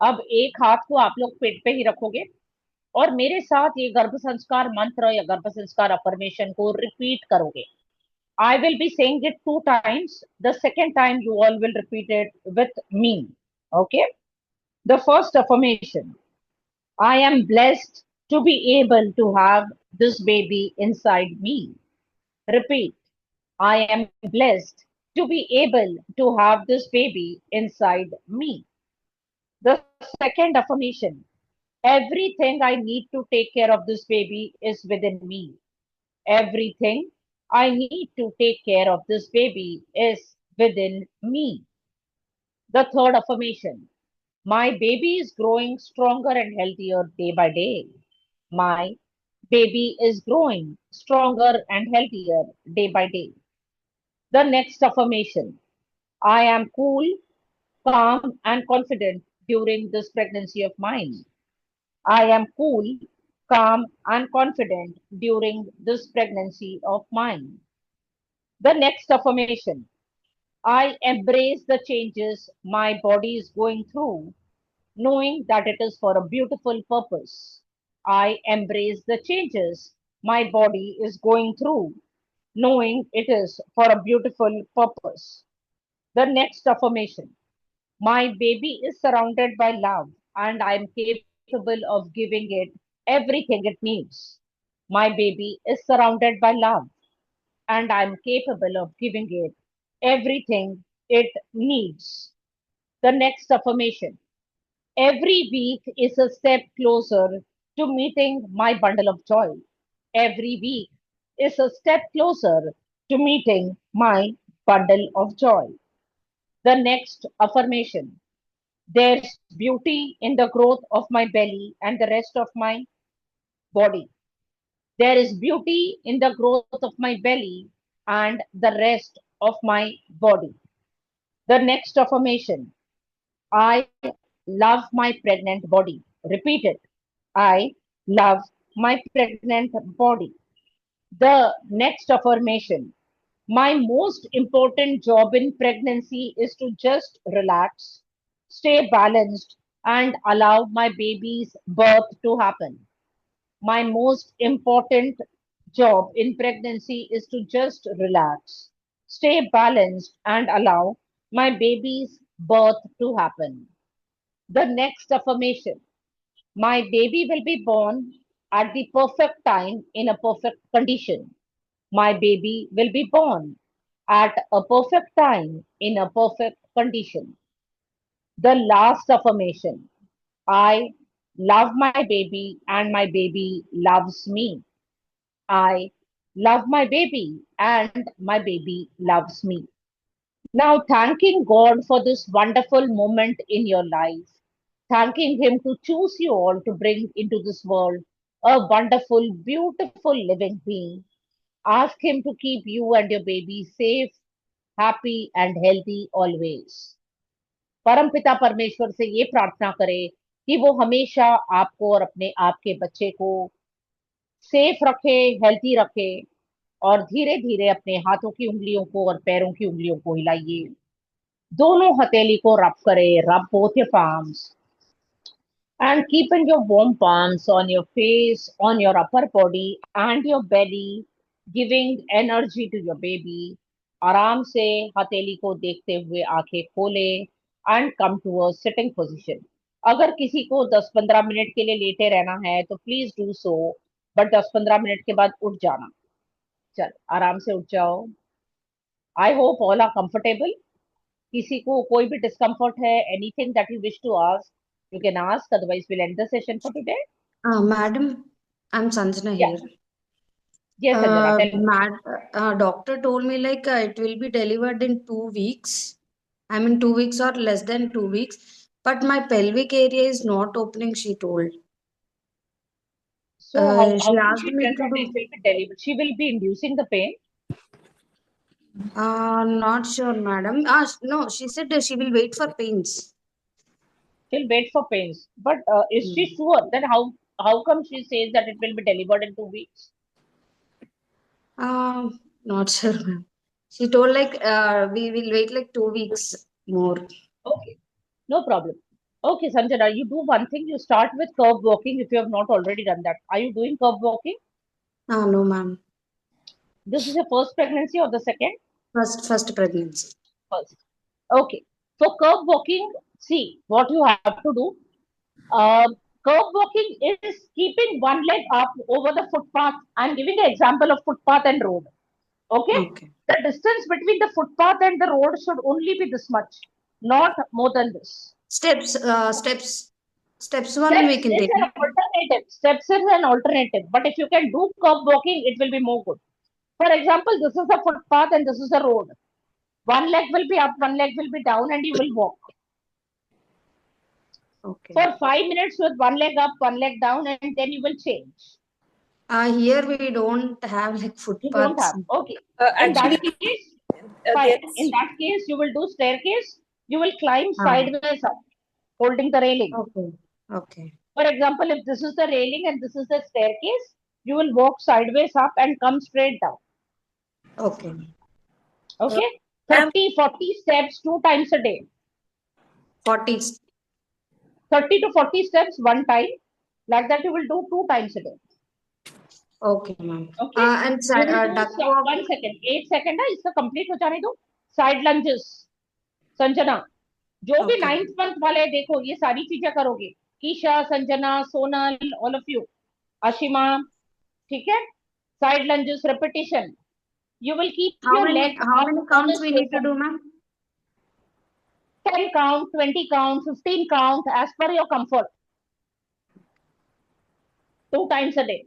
अब एक हाथ को आप लोग पेट पे ही रखोगे और मेरे साथ ये गर्भ संस्कार मंत्र या गर्भ संस्कार अफर्मेशन को रिपीट करोगे. I will be saying it 2 times. The second time you all will repeat it with me. Okay? The first affirmation. I am blessed to be able to have this baby inside me. Repeat. I am blessed to be able to have this baby inside me. The second affirmation. Everything I need to take care of this baby is within me. Everything I need to take care of this baby is within me. The third affirmation. My baby is growing stronger and healthier day by day. My baby is growing stronger and healthier day by day. The next affirmation. I am cool, calm, and confident during this pregnancy of mine. I am cool, calm, and confident during this pregnancy of mine. The next affirmation. I embrace the changes my body is going through, knowing that it is for a beautiful purpose. I embrace the changes my body is going through, knowing it is for a beautiful purpose. The next affirmation. My baby is surrounded by love and I am capable of giving it everything it needs. My baby is surrounded by love and I am capable of giving it everything it needs. The next affirmation. Every week is a step closer to meeting my bundle of joy. Every week is a step closer to meeting my bundle of joy. The next affirmation. There's beauty in the growth of my belly and the rest of my body. There is beauty in the growth of my belly and the rest of my body. The next affirmation. I love my pregnant body. Repeat it. I love my pregnant body. The next affirmation. My most important job in pregnancy is to just relax, stay balanced, and allow my baby's birth to happen. My most important job in pregnancy is to just relax, stay balanced, and allow my baby's birth to happen. The next affirmation. My baby will be born at the perfect time in a perfect condition. My baby will be born at a perfect time in a perfect condition. The last affirmation. I love my baby and my baby loves me. I love my baby and my baby loves me. Now, thanking God for this wonderful moment in your life, thanking Him to choose you all to bring into this world a wonderful, beautiful living being. Ask Him to keep you and your baby safe, happy, and healthy always. परमपिता परमेश्वर से ये प्रार्थना करें कि वो हमेशा आपको और अपने आपके बच्चे को सेफ रखे, हेल्थी रखे और धीरे धीरे अपने हाथों की उंगलियों को और पैरों की उंगलियों को हिलाइए, दोनों हथेली को रब करें, रब both your palms and keeping your warm palms on your face, on your upper body and your belly, giving energy to your baby. आराम से हथेली को देखते हुए आंखें खोले and come to a sitting position. अगर किसी को 10-15 मिनट के लिए लेटे रहना है तो please do so, but 10-15 minute के बाद उठ जाना. चल आराम से उठ जाओ. I hope all are comfortable. किसी को कोई भी डिस्कम्फर्ट है, anything that you wish to ask, you can ask, otherwise we'll end the session for today. Madam, I'm Sanjana Yeah. here. Yes, Sanjana, tell me. Doctor told me like it will be delivered in 2 weeks. I mean 2 weeks or less than 2 weeks. But my pelvic area is not opening, she told. So how She can asked she me tell to that do. it will be delivered? She will be inducing the pain. Not sure, madam. No, she said she will wait for pains. She'll wait for pains. But is she sure? Then how come she says that it will be delivered in 2 weeks? Not sure, ma'am. She told like we will wait like 2 weeks more. Okay, no problem. Okay, Sanjana, you do one thing. You start with curve walking if you have not already done that. Are you doing curve walking? No, ma'am. This is your first pregnancy or the second? First pregnancy. First. Okay. For curve walking, see what you have to do. Curve walking is keeping one leg up over the footpath. I'm giving an example of footpath and road. Okay? Okay. The distance between the footpath and the road should only be this much, not more than this. Steps. Steps one we Steps can is take. an alternative. Steps is an alternative. But if you can do curb walking, it will be more good. For example, this is a footpath and this is a road. One leg will be up, one leg will be down, and you will walk. Okay. For 5 minutes with one leg up, one leg down, and then you will change. Here we don't have like You don't footpaths. have. Okay. In that Actually, case, fine. there In is that case, you will do staircase. You will climb Ah. sideways up, holding the railing. Okay. Okay. For example, if this is the railing and this is the staircase, you will walk sideways up and come straight down. Okay. Okay. ma'am, 30-40 steps 2 times a day. 40. 30 to 40 steps one time. Like that, you will do 2 times a day. Okay, ma'am. Okay. And You will do duck walk. 1 second. 8 second है इसका complete हो जाने दो. Side lunges. Sanjana, जो भी Okay. 9th month वाले देखो ये सारी चीजें करोगे. कीशा, Sanjana, Sonal, all of you. Ashima, ठीक है? Side lunges repetition. You will keep your leg How up many on counts the we need to sofa. do, ma'am? 10 count, 20 count, 15 count as per your comfort. 2 times a day.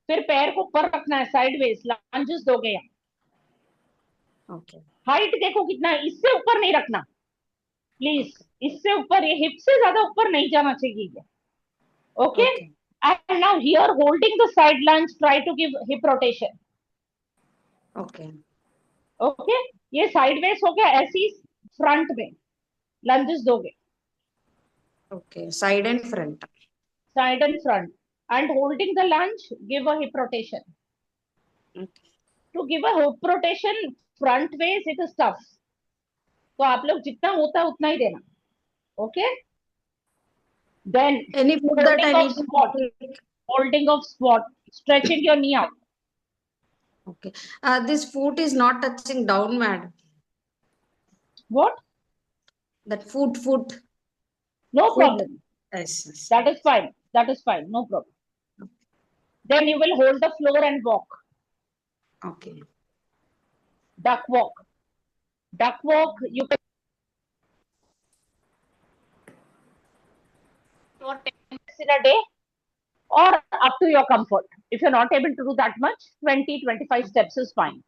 फिर पैर को ऊपर रखना है sideways lunges दोगे यहाँ. Okay. Height देखो कितना है, इससे ऊपर नहीं रखना प्लीज. इससे ऊपर, ये हिप से ज्यादा ऊपर नहीं जाना चाहिए. Okay. And now here holding the side lunge try to give hip rotation. Okay. Okay. ये साइडवेज हो गया. ऐसी फ्रंट में लंजेस दोगे. Okay. Side and front. Side and front. And holding the lunge, give a hip rotation. Okay. To give a hip rotation front ways, it is tough. तो आप लोग जितना होता है उतना ही देना. Okay. Then Any food that I holding of need to squat. take? Holding of squat. Stretching your knee out. Okay. This foot is not touching down, madam. What? That foot. No Foot. problem. Yes. That is fine. That is fine. No problem. Then you will hold the floor and walk. Okay. Duck walk. Duck walk, you can for 10 minutes in a day or up to your comfort. If you're not able to do that much, 20-25 steps is fine.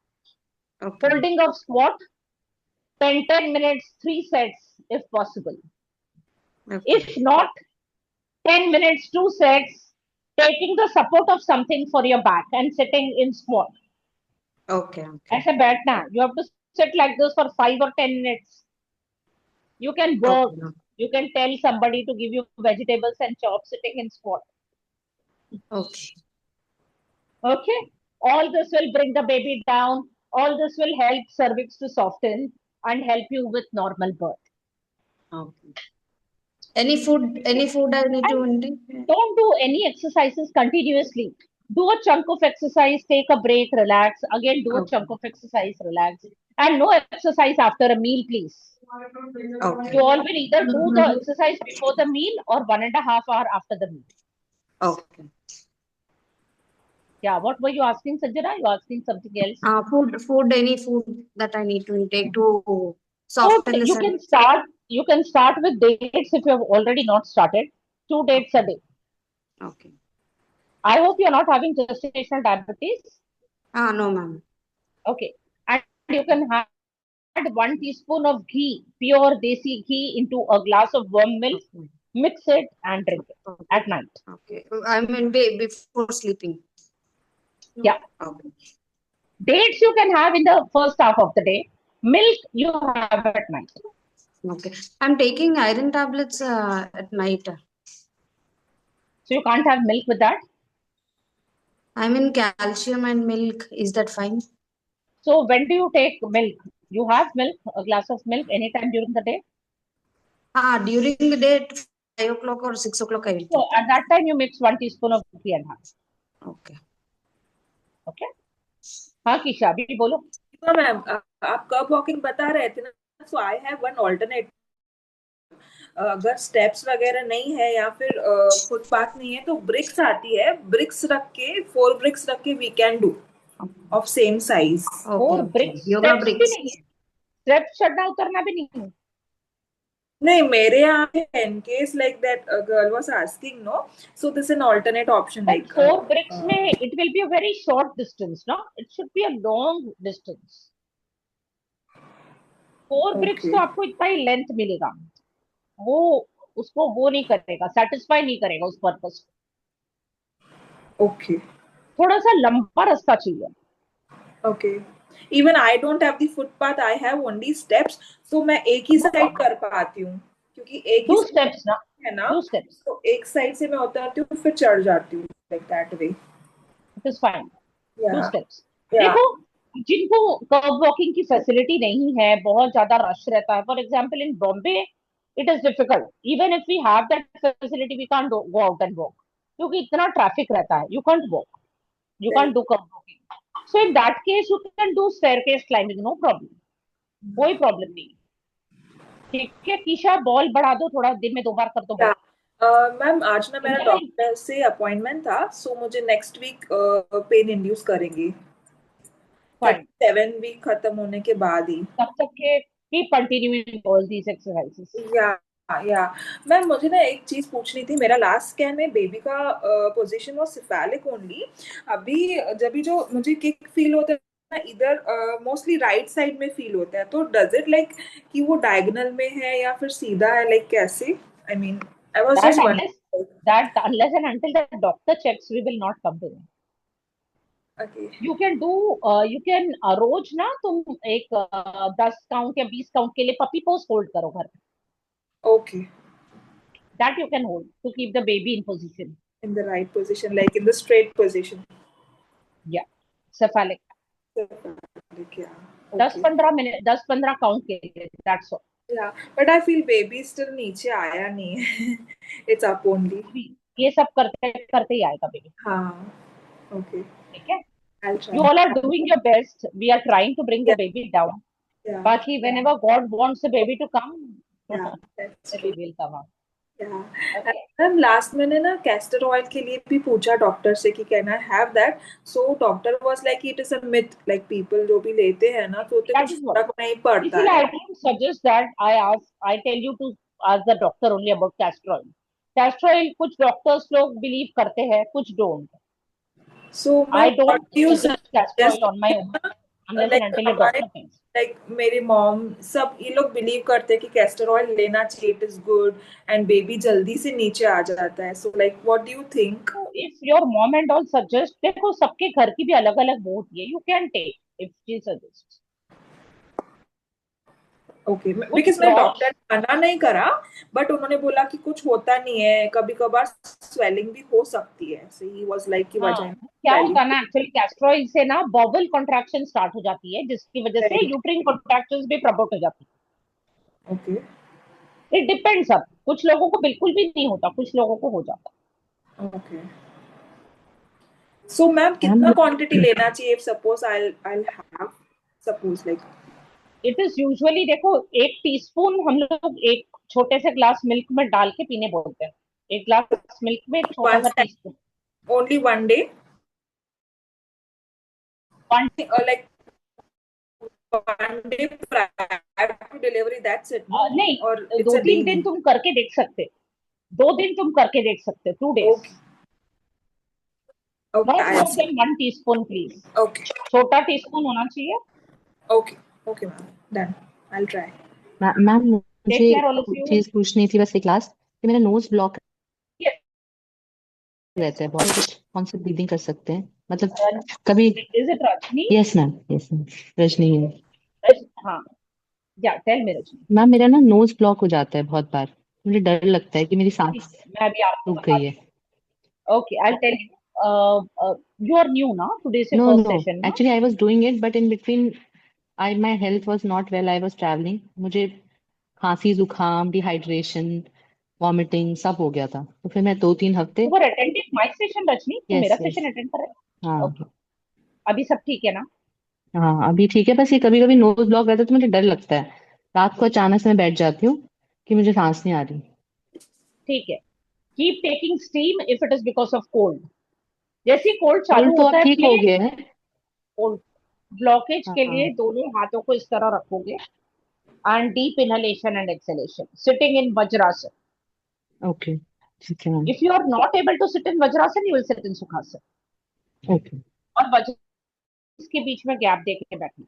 Okay. Holding of squat, 10 minutes, 3 sets if possible. Okay. If not, 10 minutes, 2 sets, taking the support of something for your back and sitting in squat. Okay. Okay. As a बैठना, you have to sit like this for 5 or 10 minutes. You can work. Okay. You can tell somebody to give you vegetables and chops sitting in squat. Okay. Okay. All this will bring the baby down. All this will help cervix to soften and help you with normal birth. Okay. Any food I need to intake? Don't do any exercises continuously. Do a chunk of exercise, take a break, relax. Again, do a Okay. chunk of exercise, relax. And no exercise after a meal, please. Okay. You all will either do the exercise before the meal or 1.5 hours after the meal. Okay. Yeah, what were you asking, Sanjana? You asking something else? Food, any food that I need to intake to soften the you can start. You can start with dates if you have already not started. 2 dates a day. Okay. I hope you are not having gestational diabetes. No, ma'am. Okay, and you can add 1 teaspoon of ghee, pure desi ghee, into a glass of warm milk. Okay. Mix it and drink it at night. Okay. I mean before sleeping. Yeah. Okay. Dates you can have in the first half of the day. Milk you have at night. Okay. I'm taking iron tablets at night. So you can't have milk with that. I mean calcium and milk. Is that fine? So when do you take milk? You have milk, a glass of milk anytime during the day. During the day at 5 o'clock or 6 o'clock I will So take. at that time you mix 1 teaspoon of ghee and have. Okay. Okay. हाँ कीशा अभी बोलो. Ma'am आप कब walking बता रहे थे ना, सो I have one alternate. अगर स्टेप्स वगैरह नहीं है या फिर फुटपाथ नहीं है तो ब्रिक्स आती है, ब्रिक्स रख के 4 ब्रिक्स रख के we can do of same size. और ब्रिक्स Yoga स्टेप्स भी bricks. नहीं है. स्टेप्स चढ़ना उतरना भी नहीं है. नहीं, मेरे यहाँ पे in case like that a girl was asking, no, so this is an alternate option But like 4 bricks में it will be a very short distance, no? It should be a long distance. 4 bricks तो okay, आपको इतना ही length मिलेगा, वो उसको वो नहीं करेगा, सेटिस्फाई नहीं करेगा उस पर्पस को। okay, थोड़ा सा लंबा रास्ता चाहिए। okay. Even I don't have the footpath, I have only steps, so मैं एक ही साइड कर पाती हूँ, क्योंकि एक ही टू side स्टेप्स ना, है ना, 2 steps, तो एक साइड से मैं उतरती हूँ फिर चढ़ जाती हूँ like that way. It is fine. 2 Yeah, steps. yeah, देखो, जिनको कर्व वॉकिंग की फैसिलिटी नहीं है, बहुत ज्यादा रश रहता है, for example in Bombay it is difficult, even if we have that facility we can't go out and walk, क्योंकि इतना ट्रैफिक रहता है, you can't walk, you can't do curve walking. So in that case you can do staircase climbing, no problem, कोई problem नहीं। ठीक है कीशा, ball बढ़ा दो थोड़ा, दिन में 2 बार कर दो yeah. बॉल। मैम आज ना मेरा डॉक्टर से अपॉइंटमेंट था, सो मुझे नेक्स्ट वीक पेन इंड्यूस करेंगे, फाइन, 37 वीक खत्म होने के बाद ही। तब तक के keep continuing all these exercises. Yeah yeah ma'am, मुझे ना एक चीज पूछनी थी। मेरा लास्ट स्कैन में बेबी का पोजीशन वो सिफेलिक ओनली। अभी जब भी जो मुझे किक फील होता है ना, इधर मोस्टली राइट साइड में फील होता है, तो डज इट लाइक कि वो डायगोनल में है या फिर सीधा है, लाइक कैसे? I mean I was That just unless unless and until the doctor checks, we will not come to them. Okay, You can do, you can रोज ना तुम एक 10 काउंट या 20 काउंट के लिए पपी पोज होल्ड करो घर पे। Okay, That you can hold to keep the baby in position. In the right position, like in the straight position. Yeah, cephalic. क्या? 10-15 मिनट, 10-15 काउंट के लिए, that's all. Yeah, but I feel baby still नीचे आया नहीं है। It's up only. अभी ये सब करते करते ही आएगा बेबी। हाँ, okay. ठीक है, I'll try. you all are doing your best, we are trying to bring the Yeah. baby down. Yeah, बाकी whenever God wants the baby to come, yeah, that's the true. baby will come out. Yeah. Okay. Ma'am last मैंने ना castor oil के लिए भी पूछा doctor से कि can I have that, so doctor was like it is a myth, like people जो भी लेते हैं ना तो उतने That कुछ is what. फर्क नहीं पड़ता Basically, है। I don't suggest that. I tell you to ask the doctor only about castor oil. Castor oil कुछ डॉक्टर्स लोग बिलीव करते हैं, कुछ don't. So I ma'am don't what do you suggest castor suggest? oil on my own unless and like until a हमारे doctor says. Like मेरे mom सब ये लोग बिलीव करते हैं कि कैस्टर ऑयल लेना चाहिए, it is good and baby जल्दी से नीचे आ जाता है। So like what do you think? So if your mom and all suggest, देखो सबके घर की भी अलग अलग वो होती है, you can take if she suggests. Okay, because मैं डॉक्टर ने मना नहीं करा, बट उन्होंने बोला कि कुछ होता नहीं है, कभी कभार स्वेलिंग भी हो सकती है। सो ही वाज लाइक कि वजह क्या होता है ना, एक्चुअली कैस्टर ऑयल से ना बबल कॉन्ट्रैक्शन स्टार्ट हो जाती है, जिसकी वजह से यूट्रिन कॉन्ट्रैक्शंस भी प्रमोट हो जाती है। ओके, इट डिपेंड्स, अब कुछ लोगों को बिल्कुल भी नहीं होता, कुछ लोगों को हो जाता। ओके। सो मैम कितना क्वांटिटी लेना चाहिए? Suppose I have suppose like it is usually, देखो 1 टीस्पून हम लोग एक छोटे से ग्लास मिल्क में डाल के पीने बोलते हैं। 1 ग्लास मिल्क में एक छोटा सा teaspoon, only one day, like one day prior to delivery, that's it? नहीं, और 2-3 दिन तुम करके देख सकते, 2 दिन तुम करके देख सकते, 2 days. Okay, Not more than 1 teaspoon, please. Okay. छोटा टीस्पून होना चाहिए। Okay, okay, ma'am. Done. I'll try. Ma'am मुझे Take care, all of you. चीज पूछनी थी बस एक लास्ट, कि मेरा नोज ब्लॉक Yes. रहता है बहुत, कुछ कौन सी ब्रीदिंग कर सकते हैं मतलब कभी? Is it Rajni? Yes ma'am, yes ma'am, Rajni है। हाँ, या टेल मी रजनी। मैम मेरा ना नोज ब्लॉक हो जाता है बहुत बार, मुझे डर लगता है कि मेरी सांस मैं अभी आपको रुक गई है। Okay, I'll tell you. You are new now. Today's your No, first no. session. No? Actually, I was doing it, but in between, my health was not well. I was traveling. मुझे खांसी, जुकाम, dehydration, vomiting सब हो गया था, तो फिर मैं 2-3 हफ्ते। You were attending my session, Rajni? तो Yes, मेरा yes. session attend कर रहे हैं? हाँ Okay. अभी सब ठीक है ना? हाँ, अभी ठीक है, बस ये कभी कभी नोज ब्लॉक रहता है तो मुझे डर लगता है, रात को अचानक से मैं बैठ जाती हूँ कि मुझे सांस नहीं आ रही। ठीक है, keep taking steam if it is because of cold. जैसे ही कोल्ड चालू कोल्ड तो होता अब है, ठीक हो गए हैं। कोल्ड ब्लॉकेज के हाँ। लिए दोनों हाथों को इस तरह रखोगे and deep inhalation and exhalation. Sitting in Vajrasana. Okay ठीक है ma'am. If you are not able to sit in Vajrasana, you will sit in Sukhasana. Okay और वज्र के बीच में गैप दे के बैठना.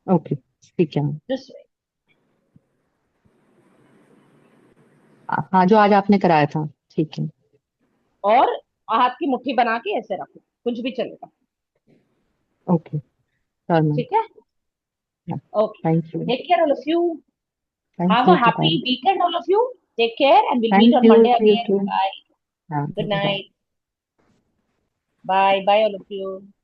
ओके ठीक है मैम। This way. हाँ जो आज आपने कराया था ठीक है। और हाथ की मुट्ठी बना के ऐसे रखो, कुछ भी चलेगा. Okay sure ma'am. ठीक है. Okay. Thank you Take care, all of you. Thank Have you a happy thank weekend, all of you. Take care, and we'll meet thank on you Monday you again. Too. Bye. हाँ Good bye. night. Bye. Bye, all of you.